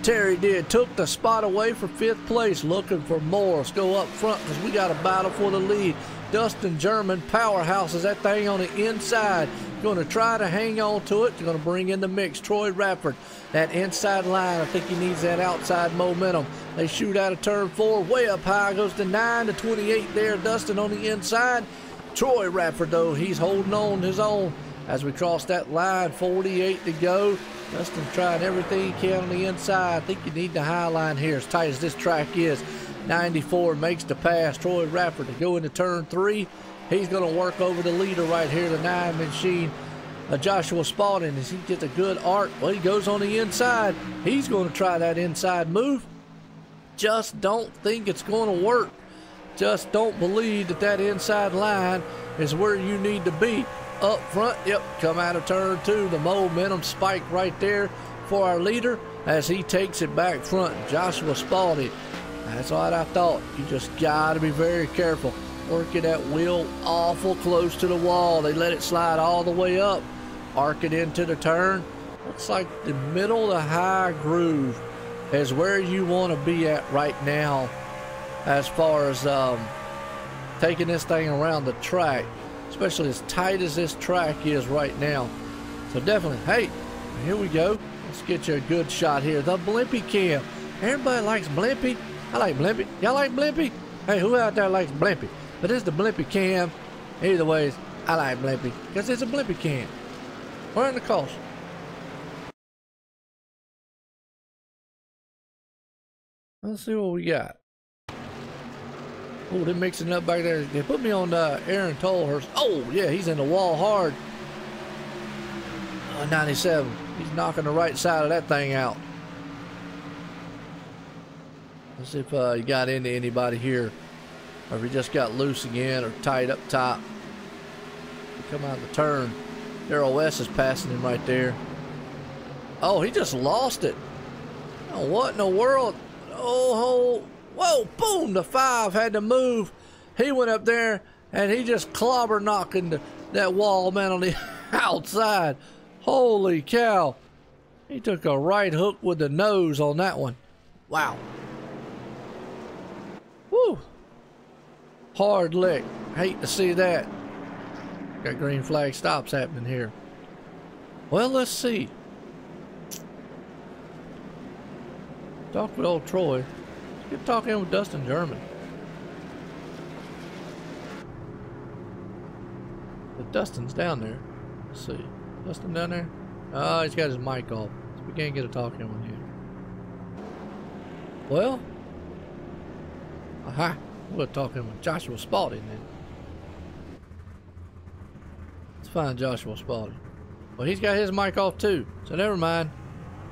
Terry did. Took the spot away for 5th place. Looking for more. Let's go up front because we got a battle for the lead. Dustin German powerhouses that thing on the inside. Going to try to hang on to it. They're going to bring in the mix. Troy Radford, that inside line. I think he needs that outside momentum. They shoot out of turn 4. Way up high. Goes to 9 to 28 there. Dustin on the inside. Troy Radford, though, he's holding on his own. As we cross that line, 48 to go. Dustin trying everything he can on the inside. I think you need the high line here as tight as this track is. 94 makes the pass. Troy Radford to go into turn 3. He's going to work over the leader right here, the 9 machine. Joshua Spalding, as he gets a good arc. Well, he goes on the inside. He's going to try that inside move. Just don't think it's going to work. Just don't believe that that inside line is where you need to be. Up front, yep, come out of turn 2. The momentum spike right there for our leader as he takes it back front. Joshua Spalding, that's what I thought. You just got to be very careful. Working that wheel awful close to the wall. They let it slide all the way up. Arc it into the turn. Looks like the middle of the high groove is where you want to be at right now as far as taking this thing around the track, especially as tight as this track is right now. So definitely, hey, here we go. Let's get you a good shot here. The Blimpie cam. Everybody likes Blimpie. I like Blimpie. Y'all like Blimpie? Hey, who out there likes Blimpie? But it's the Blimpie cam. Either ways, I like Blimpie because it's a Blimpie cam. We're in the cost. Let's see what we got. Oh, they're mixing up back there. They put me on Aaron Tolhurst. Oh, yeah, he's in the wall hard. 97. He's knocking the right side of that thing out. Let's see if he got into anybody here. Or if he just got loose again or tight up top. Come out of the turn. Darrell West is passing him right there. Oh, he just lost it. Oh, what in the world? Oh, whoa, boom, the 5 had to move. He went up there and he just clobber knocking that wall man on the outside. Holy cow. He took a right hook with the nose on that one. Wow. Woo. Hard lick. Hate to see that. Got green flag stops happening here. Well, let's see. Talk with old Troy. Let's get talking with Dustin German. But Dustin's down there. Let's see. Dustin down there? Oh, he's got his mic off. So we can't get a talking one here. Well. Aha. We'll talk with Joshua Spalding then. Let's find Joshua Spalding. Well, he's got his mic off too. So never mind.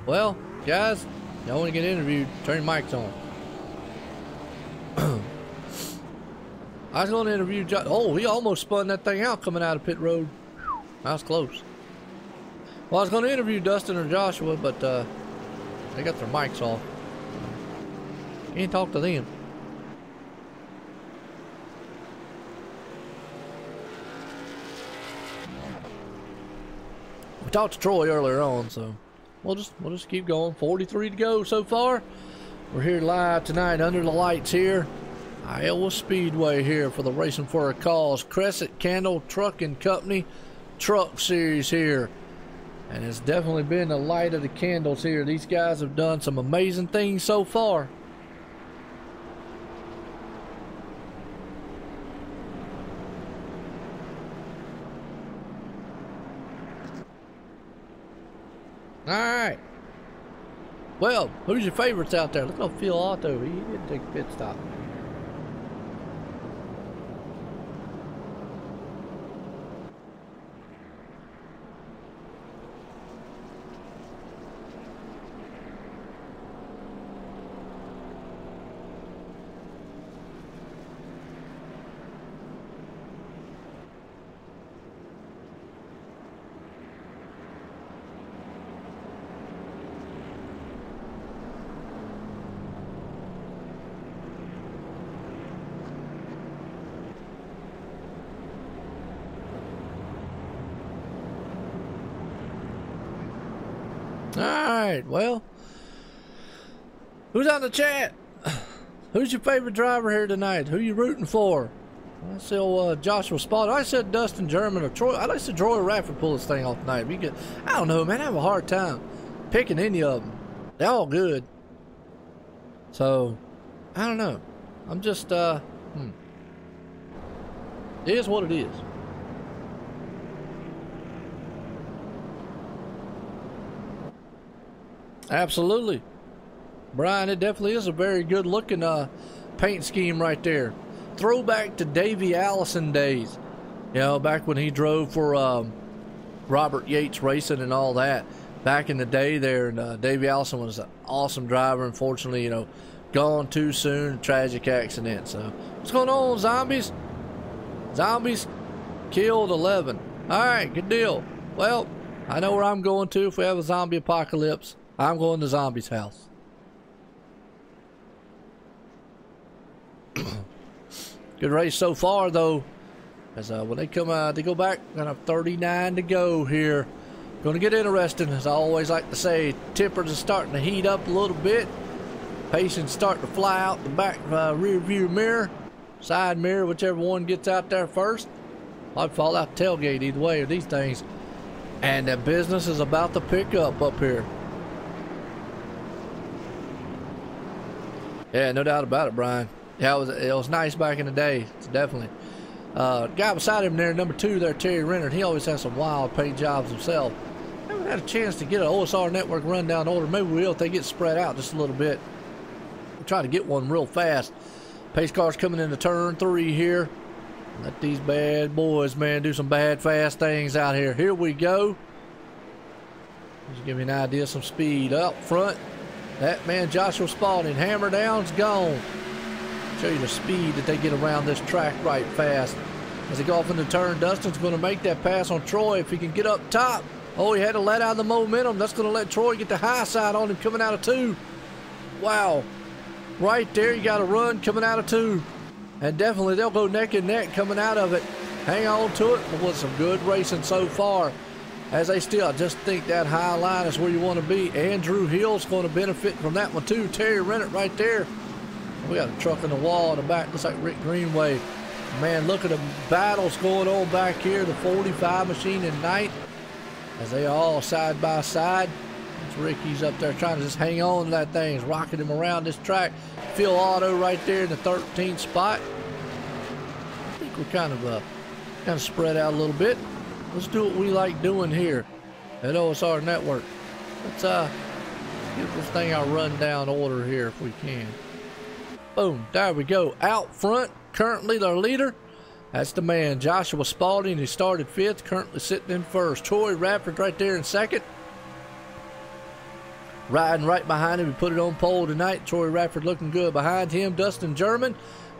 Well, guys. Y'all want to get interviewed, turn your mics on. I was going to interview oh, he almost spun that thing out coming out of pit road. That was close. Well, I was going to interview Dustin or Joshua, but they got their mics off. Can't talk to them. We talked to Troy earlier on, so we'll just keep going. 43 to go so far. We're here live tonight under the lights here. Iowa Speedway here for the Racing for a Cause Cresson Candle Trucking Company Truck Series here. And it's definitely been the light of the candles here. These guys have done some amazing things so far. Alright. Well, who's your favorites out there? Look at Phil Otto. He didn't take a pit stop. right, well, who's on the chat? Who's your favorite driver here tonight? Who you rooting for? I see Joshua Spot. I said Dustin German or Troy. I'd like to see Troy Radford pull this thing off tonight. I don't know, man. I have a hard time picking any of them. They're all good. So, I don't know. I'm just, it is what it is. Absolutely. Brian, it definitely is a very good looking paint scheme right there. Throwback to Davey Allison days. You know, back when he drove for Robert Yates Racing and all that. Back in the day there, and Davey Allison was an awesome driver. Unfortunately, you know, gone too soon. Tragic accident. So, what's going on, zombies? Zombies killed 11. Alright, good deal. Well, I know where I'm going to if we have a zombie apocalypse. I'm going to Zombie's house. Good race so far, though. As when they come out, they go back. Gonna have 39 to go here. Gonna get interesting, as I always like to say. Tippers are starting to heat up a little bit. Patients starting to fly out the back rear view mirror, side mirror, whichever one gets out there first. I'd fall out the tailgate either way of these things. And that business is about to pick up here. Yeah, no doubt about it, Brian. Yeah, it was nice back in the day. It's definitely. Guy beside him there, number 2 there, Terry Renner. He always has some wild paint jobs himself. Haven't had a chance to get an OSR Network rundown order. Maybe we will if they get spread out just a little bit. We'll try to get one real fast. Pace car's coming into turn 3 here. Let these bad boys, man, do some bad, fast things out here. Here we go. Just give you an idea of some speed up front. That man, Joshua Spalding, hammer down's gone. Show you the speed that they get around this track right fast. As they go off in the turn, Dustin's going to make that pass on Troy if he can get up top. Oh, he had to let out the momentum. That's going to let Troy get the high side on him coming out of 2. Wow. Right there, you got a run coming out of 2. And definitely they'll go neck and neck coming out of it. Hang on to it. But with some good racing so far. As they still, I just think that high line is where you want to be. Andrew Hill's going to benefit from that one too. Terry Rennett right there. We got a truck in the wall in the back. Looks like Rick Greenway. Man, look at the battles going on back here. The 45 machine and Knight. As they all side by side. It's Ricky's up there trying to just hang on to that thing. He's rocking him around this track. Phil Otto right there in the 13th spot. I think we're kind of spread out a little bit. Let's do what we like doing here at OSR Network. Let's get this thing our rundown order here if we can. Boom, there we go. Out front, currently their leader. That's the man, Joshua Spalding. He started 5th, currently sitting in 1st. Troy Radford right there in 2nd. Riding right behind him, we put it on pole tonight. Troy Radford looking good behind him. Dustin German,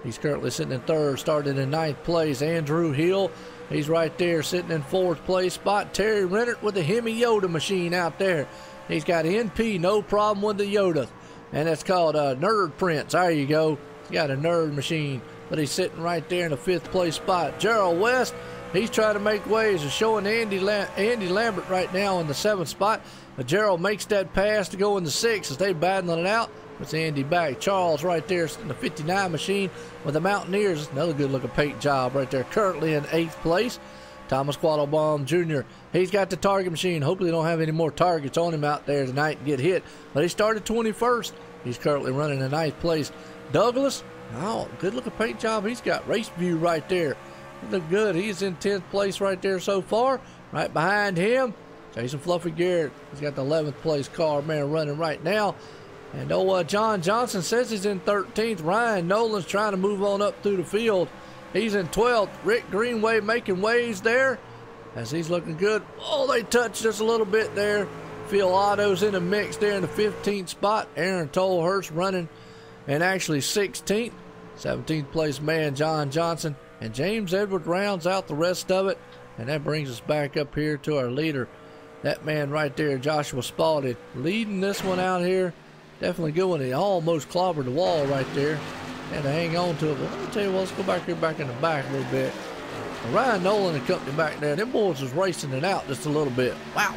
he's currently sitting in 3rd, started in 9th place. Andrew Hill, he's right there sitting in 4th place spot. Terry Rennert with the Hemi Yoda machine out there. He's got NP, no problem with the Yoda. And that's called Nerd Prince. There you go. He's got a nerd machine. But he's sitting right there in the 5th place spot. Gerald West, he's trying to make waves. He's showing Andy Lambert right now in the 7th spot. But Gerald makes that pass to go in the 6th as they battling it out. Puts Andy back. Charles right there in the 59 machine with the Mountaineers. Another good looking paint job right there. Currently in 8th place. Thomas Quattlebaum Jr. He's got the target machine. Hopefully they don't have any more targets on him out there tonight and get hit. But he started 21st. He's currently running in 9th place. Douglas, oh, good looking paint job. He's got Race View right there. He look good. He's in 10th place right there so far. Right behind him, Jason Fluffy Garrett. He's got the 11th place car, man, running right now. And John Johnson says he's in 13th. Ryan Nolan's trying to move on up through the field. He's in 12th. Rick Greenway making waves there as he's looking good. Oh, they touched just a little bit there. Phil Otto's in the mix there in the 15th spot. Aaron Tolhurst running and actually 16th. 17th place man John Johnson. And James Edward rounds out the rest of it. And that brings us back up here to our leader. That man right there, Joshua Spalding, leading this one out here. Definitely good one. He almost clobbered the wall right there. Had to hang on to it. But let me tell you what, let's go back here back in the back a little bit. Ryan Nolan and company back there, them boys was racing it out just a little bit. Wow.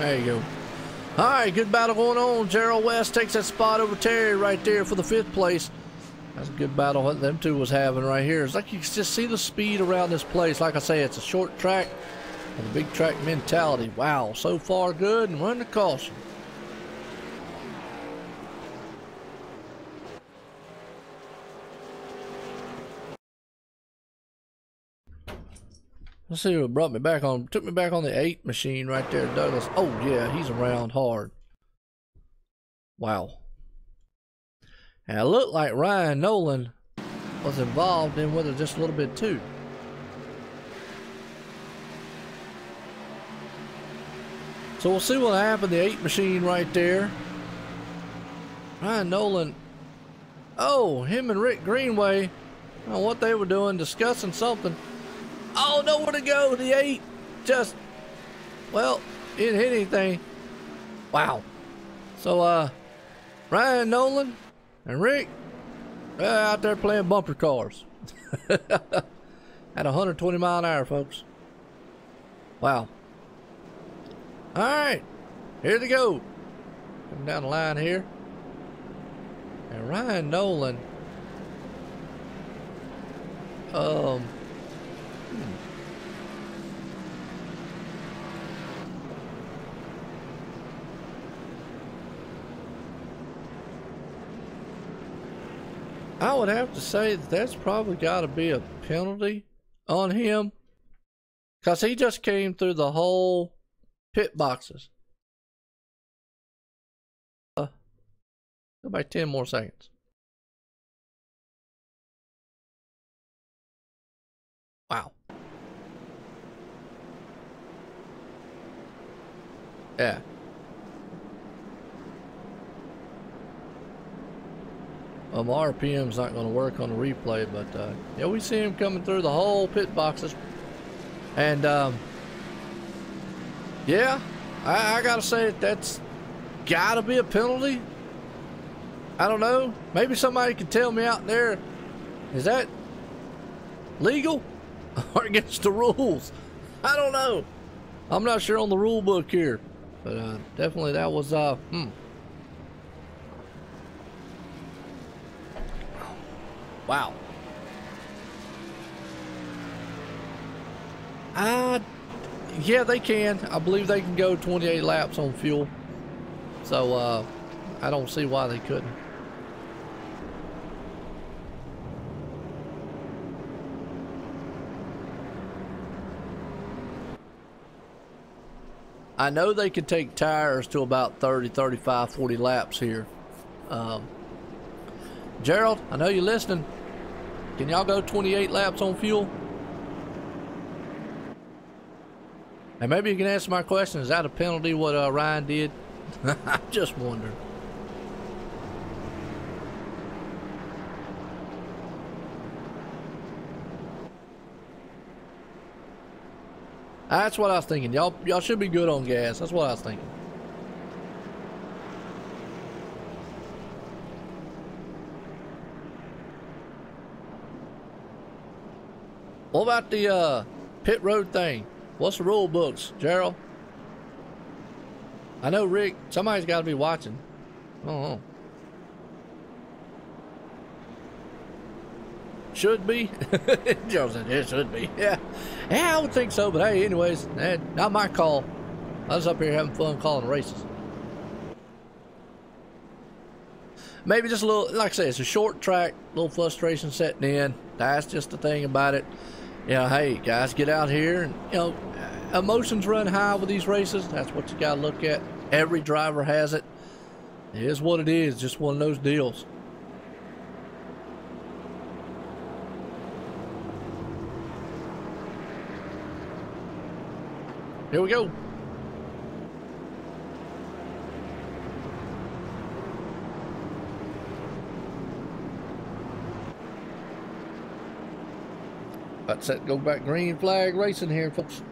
There you go. All right, good battle going on. Gerald West takes that spot over Terry right there for the 5th place. That's a good battle what them two was having right here. It's like you can just see the speed around this place. Like I say, it's a short track with a big track mentality. Wow, so far good, and run the caution. Let's see what brought me back on. Took me back on the 8 machine right there, Douglas. Oh yeah, he's around hard. Wow. And it looked like Ryan Nolan was involved in with it just a little bit too. So we'll see what happened. The 8 machine right there. Ryan Nolan. Oh, him and Rick Greenway. I don't know what they were doing, discussing something. Oh, nowhere to go. The 8 just, well, didn't hit anything. Wow. So, Ryan Nolan and Rick out there playing bumper cars. At 120 mile an hour, folks. Wow. All right. Here they go. Coming down the line here. And Ryan Nolan. I would have to say that that's probably got to be a penalty on him, because he just came through the whole pit boxes. Go back 10 more seconds. Wow. Yeah. My RPM's not going to work on the replay, but yeah, we see him coming through the whole pit boxes. And yeah, I got to say that's got to be a penalty. I don't know. Maybe somebody can tell me out there, is that legal or against the rules? I don't know. I'm not sure on the rule book here, but definitely that was Wow. Yeah, they can. I believe they can go 28 laps on fuel. So, I don't see why they couldn't. I know they can take tires to about 30, 35, 40 laps here. Gerald, I know you're listening. Can y'all go 28 laps on fuel? And maybe you can answer my question. Is that a penalty what Ryan did? I'm just wondering. That's what I was thinking. Y'all should be good on gas. That's what I was thinking. What about the pit road thing? What's the rule books, Gerald? I know Rick, somebody's got to be watching. I don't know. Should be? Gerald said it should be. Yeah, I would think so, but hey, anyways, not my call. I was up here having fun calling races. Maybe just a little, like I say, it's a short track, a little frustration setting in. That's just the thing about it. You know, hey, guys, get out here and, you know, emotions run high with these races. That's what you got to look at. Every driver has it. It is what it is, just one of those deals. Here we go. About set, go back green flag racing here, folks.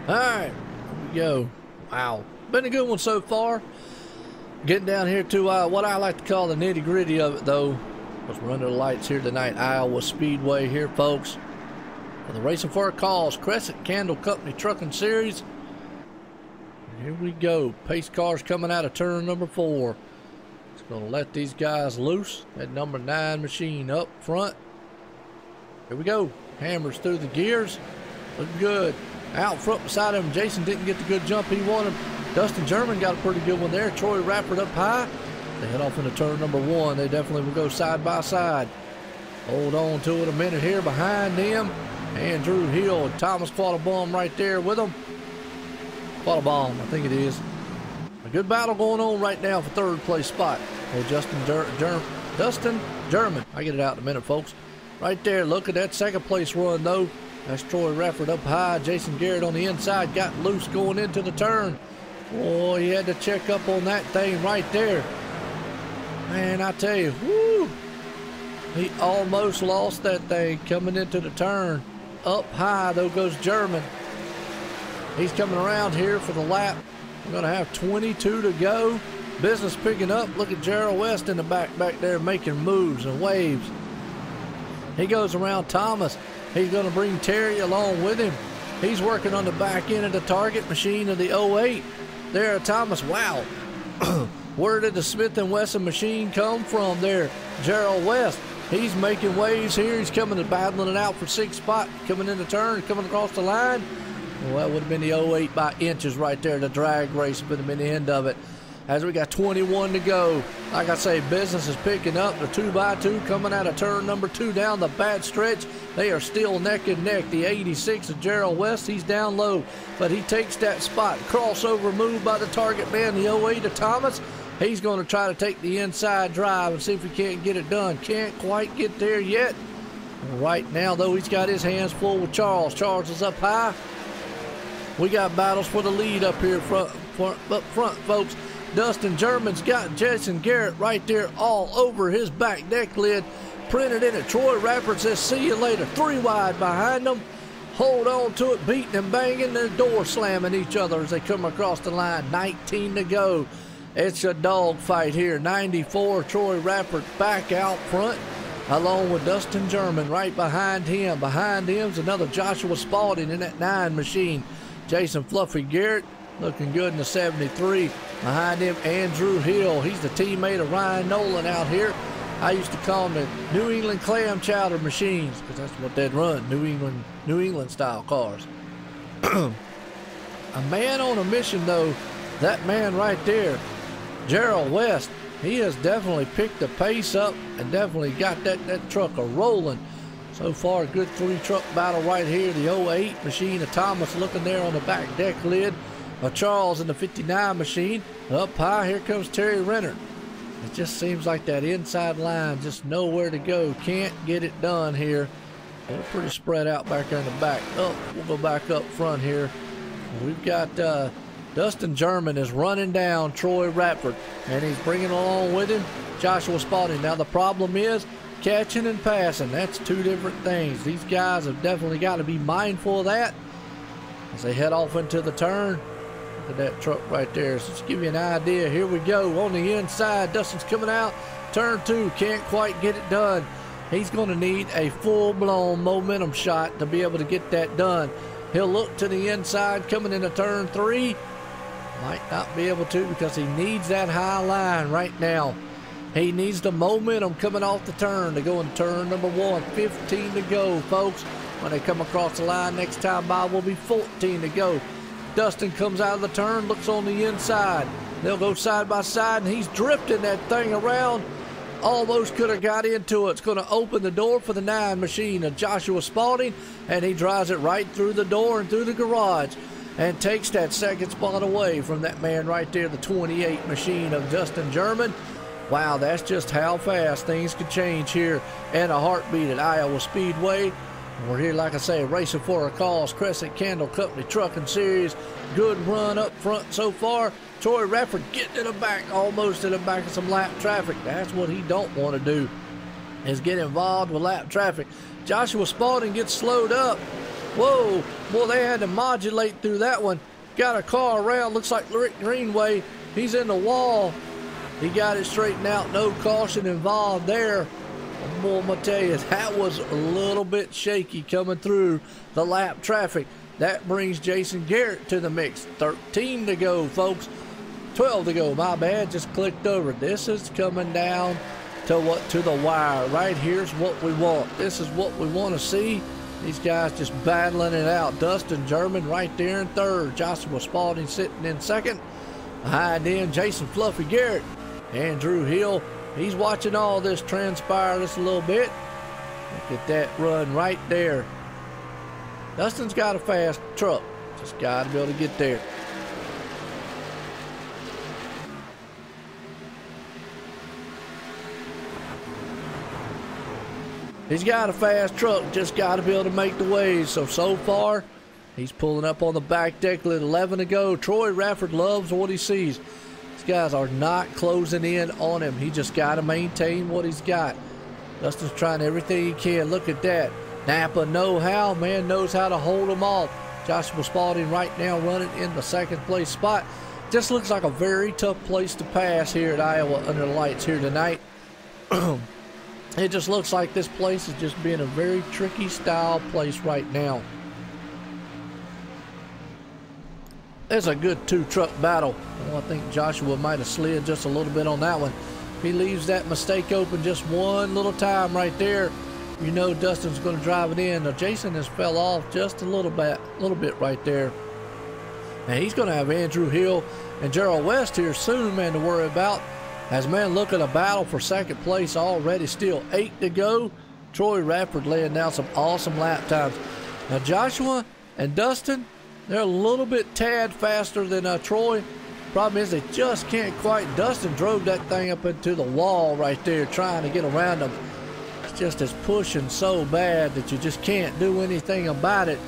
All right, here we go. Wow, been a good one so far. Getting down here to what I like to call the nitty gritty of it, though. Because we're under the lights here tonight, Iowa Speedway here, folks. For the Racing for a Cause Cresson Candle Company Trucking Series. Here we go. Pace cars coming out of turn number 4. It's going to let these guys loose. That number 9 machine up front. Here we go. Hammers through the gears. Looking good. Out front beside him, Jason didn't get the good jump he wanted. Dustin German got a pretty good one there. Troy Rappert up high. They head off into turn number 1. They definitely will go side by side. Hold on to it a minute here behind them. Andrew Hill, Thomas Quattlebaum right there with them. Quattlebaum, I think it is. A good battle going on right now for third place spot. Oh, Dustin German. I get it out in a minute, folks. Right there, look at that second place run, though. That's Troy Rappert up high. Jason Garrett on the inside got loose going into the turn. Boy, he had to check up on that thing right there. Man, I tell you, whoo, he almost lost that thing coming into the turn. Up high, though, goes German. He's coming around here for the lap. We're going to have 22 to go. Business picking up. Look at Gerald West in the back there making moves and waves. He goes around Thomas. He's going to bring Terry along with him. He's working on the back end of the target machine of the 08. There, Thomas, wow. Where did the Smith & Wesson machine come from there? Gerald West, he's making waves here. He's coming and battling it out for 6th spot. Coming in the turn, coming across the line. Well, that would have been the 08 by inches right there. The drag race would have been the end of it. As we got 21 to go. Like I say, business is picking up. The 2x2 coming out of turn number 2 down the bad stretch. They are still neck and neck. The 86 of Gerald West, he's down low, but he takes that spot. Crossover move by the target man, the 08 of Thomas. He's going to try to take the inside drive and see if he can't get it done. Can't quite get there yet. Right now, though, he's got his hands full with Charles. Charles is up high. We got battles for the lead up here up front, folks. Dustin German's got Jason Garrett right there all over his back deck lid. Printed in it. Troy Rappert says, see you later. 3 wide behind them. Hold on to it, beating and banging. Their door slamming each other as they come across the line. 19 to go. It's a dog fight here. 94, Troy Rappert back out front, along with Dustin German right behind him. Behind him's another Joshua Spalding in that 9 machine. Jason Fluffy Garrett looking good in the 73. Behind him, Andrew Hill. He's the teammate of Ryan Nolan out here. I used to call them the New England clam chowder machines because that's what they'd run, New England style cars. A man on a mission, though, that man right there, Gerald West, he has definitely picked the pace up and definitely got that truck a-rolling. So far, a good 3-truck battle right here. The 08 machine of Thomas looking there on the back deck lid. Charles in the 59 machine. Up high, here comes Terry Renner. It just seems like that inside line, just nowhere to go. Can't get it done here. They're pretty spread out back there in the back. Oh, we'll go back up front here. We've got Dustin German is running down Troy Rappert, and he's bringing along with him Joshua Spalding. Now, the problem is catching and passing. That's 2 different things. These guys have definitely got to be mindful of that as they head off into the turn. Look at that truck right there. So just to give you an idea, here we go on the inside. Dustin's coming out. Turn 2, can't quite get it done. He's going to need a full-blown momentum shot to be able to get that done. He'll look to the inside coming into turn 3. Might not be able to because he needs that high line right now. He needs the momentum coming off the turn to go in turn number 1. 15 to go, folks. When they come across the line next time by, will be 14 to go. Dustin comes out of the turn, looks on the inside. They'll go side by side, and he's drifting that thing around. Almost could have got into it. It's going to open the door for the 9 machine of Joshua Spalding, and he drives it right through the door and through the garage and takes that 2nd spot away from that man right there, the 28 machine of Dustin German. Wow, that's just how fast things could change here in a heartbeat at Iowa Speedway. We're here, like I say, racing for a Cause Cresson Candle Company Trucking Series. Good run up front so far. Troy Rappert getting in the back, almost in the back of some lap traffic. That's what he don't want to do, is get involved with lap traffic. Joshua Spalding gets slowed up. Whoa, Boy, they had to modulate through that one. Got a car around, looks like Rick Greenway. He's in the wall. He got it straightened out, no caution involved there. Boy, I'm gonna tell you, that was a little bit shaky coming through the lap traffic. That brings Jason Garrett to the mix. 13 to go, folks. 12 to go, my bad, just clicked over. This is coming down to the wire. Right here's what we want. This is what we want to see. These guys just battling it out. Dustin German right there in third. Joshua Spalding sitting in second. Behind them, Jason Fluffy Garrett. Andrew Hill, he's watching all this transpire just a little bit. Look at that run right there. Dustin's got a fast truck. Just got to be able to get there. He's got a fast truck, just got to be able to make the waves. So far, he's pulling up on the back deck with 11 to go. Troy Rafford loves what he sees. These guys are not closing in on him. He just got to maintain what he's got. Dustin's trying everything he can. Look at that. Napa know-how, man, knows how to hold them off. Joshua Spalding right now running in the second place spot. Just looks like a very tough place to pass here at Iowa under the lights here tonight. It just looks like this place is just being a very tricky style place right now. There's a good two-truck battle. Well, I think Joshua might have slid just a little bit on that one. If he leaves that mistake open just one little time right there, you know Dustin's going to drive it in. Now, Jason has fell off just a little bit right there. And he's going to have Andrew Hill and Gerald West here soon, man, to worry about. As man, look at a battle for second place already. Still 8 to go. Troy Rafford laying down some awesome lap times. Now Joshua and Dustin, they're a little bit tad faster than Troy. Problem is they just can't quite. Dustin drove that thing up into the wall right there trying to get around them. It's just as pushing so bad that you just can't do anything about it.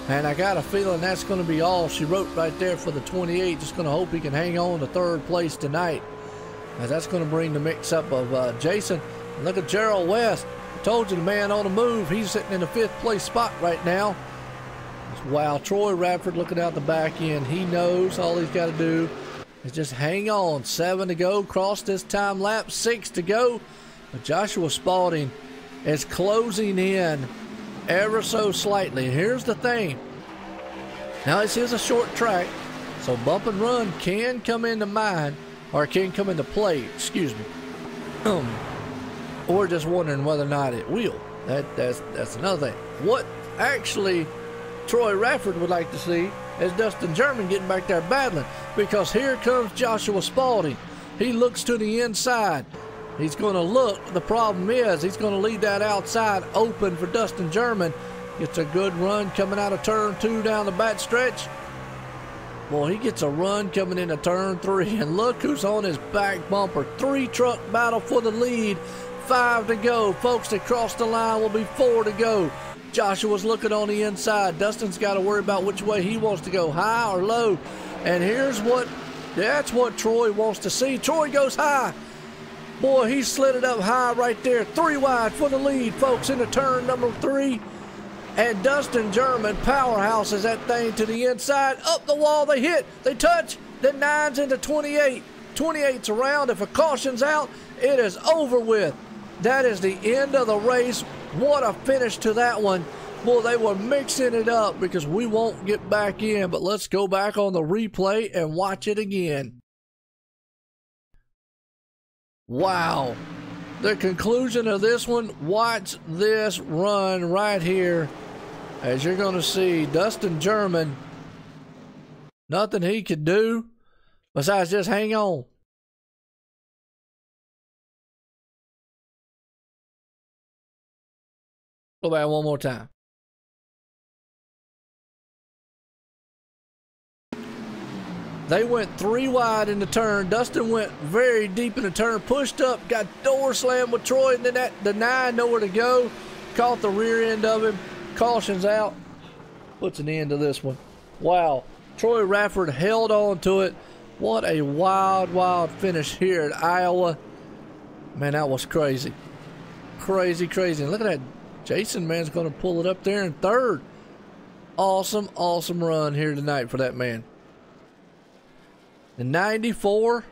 And I got a feeling that's going to be all she wrote right there for the 28. Just going to hope he can hang on to third place tonight. As that's going to bring the mix up of Jason. And look at Gerald West. I told you the man on the move. He's sitting in the 5th place spot right now. Wow, Troy Rafford looking out the back end. He knows all he's got to do is just hang on. 7 to go. Cross this time lap. 6 to go. But Joshua Spalding is closing in ever so slightly. And here's the thing. Now this is a short track, so bump and run can come into mind. Or can come into play, excuse me. Or just wondering whether or not it will. That's another thing. What actually Troy Rafford would like to see is Dustin German getting back there battling. Because here comes Joshua Spalding. He looks to the inside. He's going to look. The problem is he's going to leave that outside open for Dustin German. Gets a good run coming out of turn 2 down the back stretch. Well, he gets a run coming into turn 3, and look who's on his back bumper. 3-truck battle for the lead. 5 to go. Folks that cross the line will be 4 to go. Joshua's looking on the inside. Dustin's got to worry about which way he wants to go, high or low. And that's what Troy wants to see. Troy goes high. Boy, he slid it up high right there. 3 wide for the lead, folks, into turn number 3. And Dustin German powerhouses that thing to the inside. Up the wall, they hit, they touch. Then 9's into 28. 28's around. If a caution's out, it is over with. That is the end of the race. What a finish to that one. Boy, they were mixing it up because we won't get back in. But let's go back on the replay and watch it again. Wow. The conclusion of this one, watch this run right here. As you're going to see, Dustin German, nothing he could do besides just hang on. Go back one more time. They went 3 wide in the turn. Dustin went very deep in the turn, pushed up, got door slammed with Troy, and then the 9 nowhere to go. Caught the rear end of him. Caution's out. Puts an end to this one. Wow. Troy Rafford held on to it. What a wild, wild finish here at Iowa. Man, that was crazy. Crazy, crazy. And look at that. Jason, man's going to pull it up there in third. Awesome, awesome run here tonight for that man. The 94.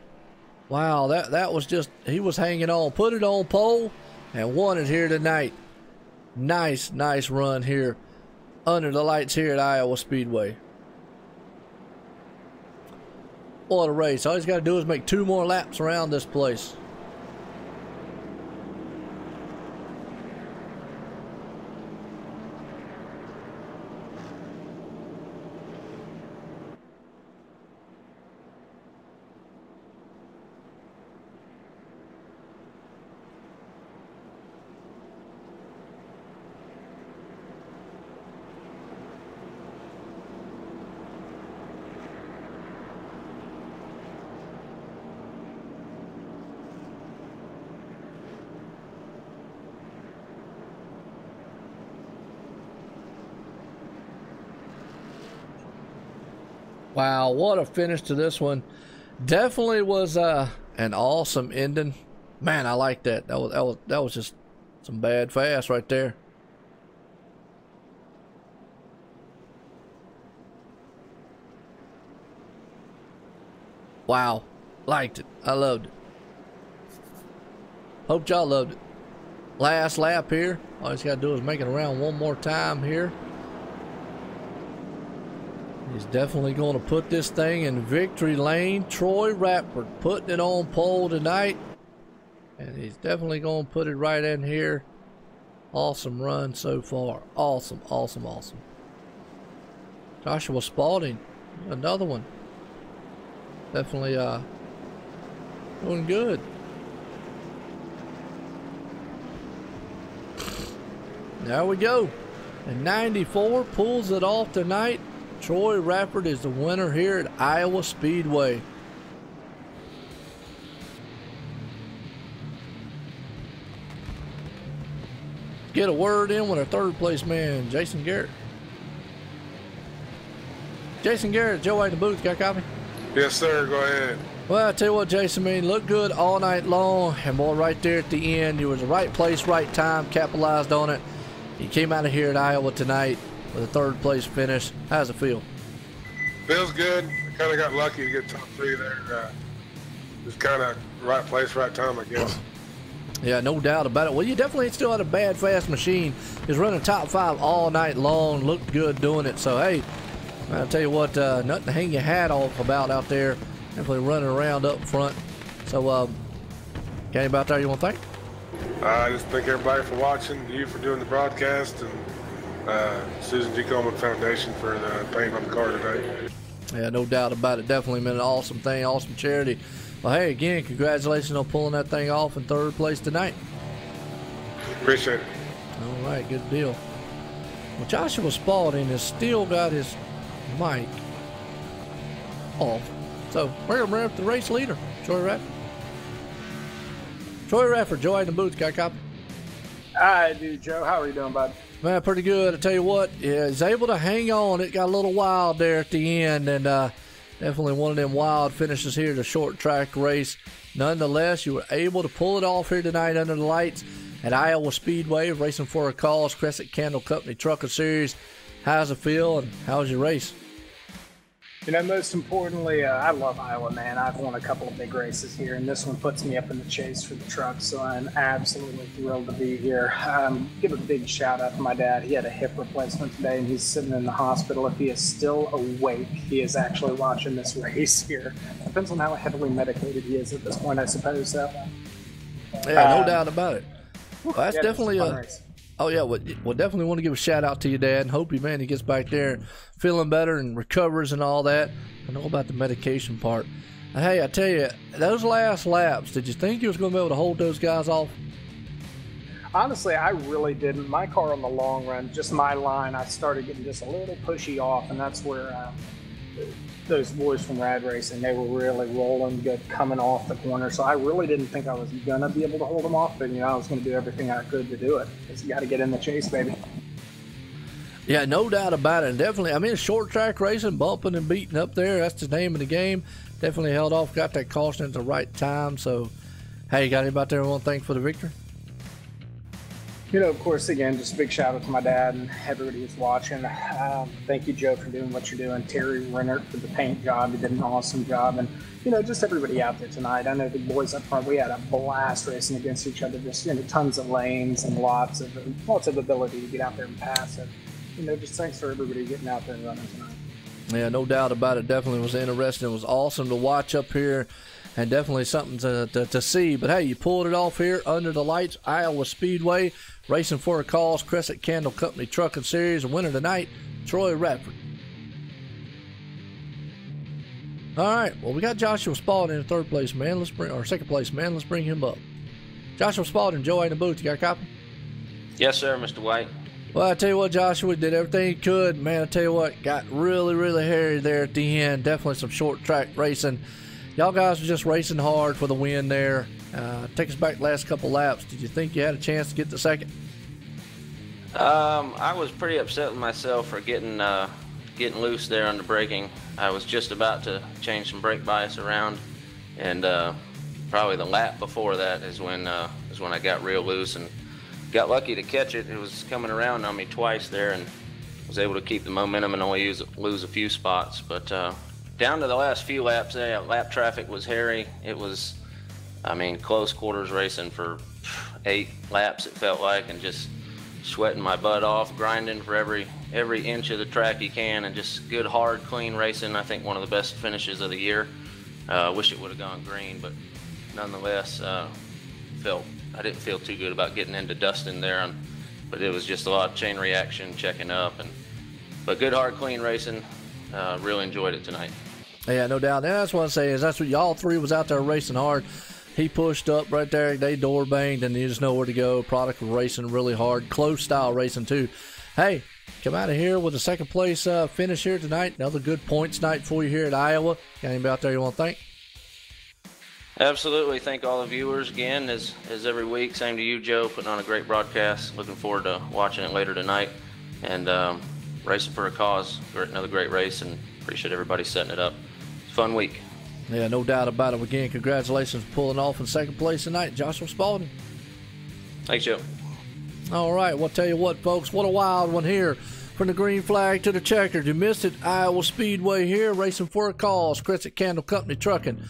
Wow, that was just, he was hanging on. Put it on pole and won it here tonight. Nice, nice run here under the lights here at Iowa Speedway. What a race. All he's got to do is make 2 more laps around this place. Wow, what a finish to this one. Definitely was an awesome ending. Man, I like that. That was just some bad fast right there. Wow, liked it. I loved it. Hope y'all loved it. Last lap here. All he's got to do is make it around one more time here. He's definitely going to put this thing in victory lane. Troy Radford putting it on pole tonight. And he's definitely going to put it right in here. Awesome run so far. Awesome, awesome, awesome. Joshua Spalding, another one. Definitely doing good. There we go. And 94 pulls it off tonight. Troy Radford is the winner here at Iowa Speedway. Get a word in with our third place man, Jason Garrett. Jason Garrett, Joe White in the booth, got a copy? Yes, sir, go ahead. Well, I tell you what, Jason, man, looked good all night long, and boy, right there at the end, you was the right place, right time, capitalized on it. You came out of here at Iowa tonight with a third place finish. How's it feel? Feels good. I kind of got lucky to get top 3 there. Just kind of right place, right time, I guess. Yeah, no doubt about it. Well, you definitely still had a bad fast machine. He's running top 5 all night long. Looked good doing it. So, hey, I'll tell you what, nothing to hang your hat off about out there. Definitely running around up front. So, got anybody out there you want to thank? I just thank everybody for watching, you for doing the broadcast, and Susan G. Coleman Foundation for the paint on the car today. Yeah, no doubt about it. Definitely been an awesome thing, awesome charity. Well, hey, again, congratulations on pulling that thing off in third place tonight. Appreciate it. All right, good deal. Well, Joshua Spalding has still got his mic off. So, we're going to bring up the race leader, Troy Radford. Troy Radford, Joe White in the booth, got a copy? I do, Joe. How are you doing, bud? Man, pretty good. I tell you what, yeah, he's able to hang on. It got a little wild there at the end, and definitely one of them wild finishes here, the short track race. Nonetheless, you were able to pull it off here tonight under the lights at Iowa Speedway, racing for a Cause Cresson Candle Company Trucker Series. How's it feel, and how's your race? You know, most importantly, I love Iowa, man. I've won a couple of big races here, and this one puts me up in the chase for the truck, so I'm absolutely thrilled to be here. Give a big shout out to my dad. He had a hip replacement today, and he's sitting in the hospital. If he is still awake, he is actually watching this race here. Depends on how heavily medicated he is at this point, I suppose. So. Yeah, no doubt about it. Well, that's yeah, definitely a race. Oh, yeah, we'll definitely want to give a shout-out to your dad and hope he gets back there feeling better and recovers and all that. I know about the medication part. And, hey, I tell you, those last laps, did you think you was going to be able to hold those guys off? Honestly, I really didn't. My car on the long run, just my line, I started getting just a little pushy off, and that's where those boys from Rad Racing, they were really rolling good coming off the corner. So I really didn't think I was going to be able to hold them off, but, you know, I was going to do everything I could to do it. Because you got to get in the chase, baby. Yeah, no doubt about it. And definitely, I mean, it's short track racing, bumping and beating up there. That's the name of the game. Definitely held off, got that caution at the right time. So, hey, you got anybody out there who want to thank for the victory? Of course, again, just a big shout out to my dad and everybody who's watching. Thank you, Joe, for doing what you're doing. Terry Rennert for the paint job. You did an awesome job. And, just everybody out there tonight. I know the boys up front, we had a blast racing against each other. Just, tons of lanes and lots of ability to get out there and pass it. Just thanks for everybody getting out there and running tonight. Yeah, no doubt about it. Definitely was interesting. It was awesome to watch up here. And definitely something to see. But, hey, you pulled it off here under the lights. Iowa Speedway, racing for a Cause Cresson Candle Company Trucking Series. A winner tonight, Troy Radford. All right, well, we got Joshua Spalding in third place, man. Second place, man. Let's bring him up. Joshua Spalding, Joe in the booth. You got a copy? Yes, sir, Mr. White. Well, I tell you what, Joshua did everything he could. Man, I tell you what, got really, really hairy there at the end. Definitely some short track racing. Y'all guys were just racing hard for the win there. Take us back the last couple laps. Did you think you had a chance to get the second? I was pretty upset with myself for getting loose there on the braking. I was just about to change some brake bias around, and probably the lap before that is when I got real loose and got lucky to catch it. It was coming around on me twice there, and was able to keep the momentum and only lose a few spots. But down to the last few laps, lap traffic was hairy. It was, close quarters racing for 8 laps, it felt like, and just sweating my butt off, grinding for every inch of the track you can, and just good, hard, clean racing. I think one of the best finishes of the year. Wish it would have gone green, but nonetheless, I didn't feel too good about getting into Dustin there, but it was just a lot of chain reaction, checking up, but good, hard, clean racing. Really enjoyed it tonight. Yeah, no doubt. And that's what I'm saying is that's what y'all three was out there racing hard. He pushed up right there. They door banged, and you just know where to go. Product was racing really hard. Close style racing, too. Hey, come out of here with a second place finish here tonight. Another good points night for you here at Iowa. Got anybody out there you want to thank? Absolutely. Thank all the viewers again, as every week. Same to you, Joe, putting on a great broadcast. Looking forward to watching it later tonight. And racing for a cause. Another great race, and appreciate everybody setting it up. It's a fun week. Yeah, no doubt about it. Again, congratulations for pulling off in second place tonight, Joshua Spalding. Thanks, Joe. All right, well, tell you what, folks, what a wild one here. From the green flag to the checkered. You missed it, Iowa Speedway here, racing for a cause, Cresson Candle Company Trucking.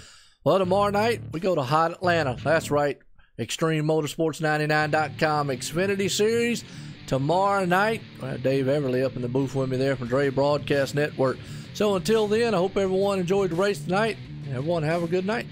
Well, tomorrow night, we go to hot Atlanta. That's right, ExtremeMotorsports99.com Xfinity Series. Tomorrow night, Dave Everly up in the booth with me there from Dre Broadcast Network. So until then, I hope everyone enjoyed the race tonight. Everyone have a good night.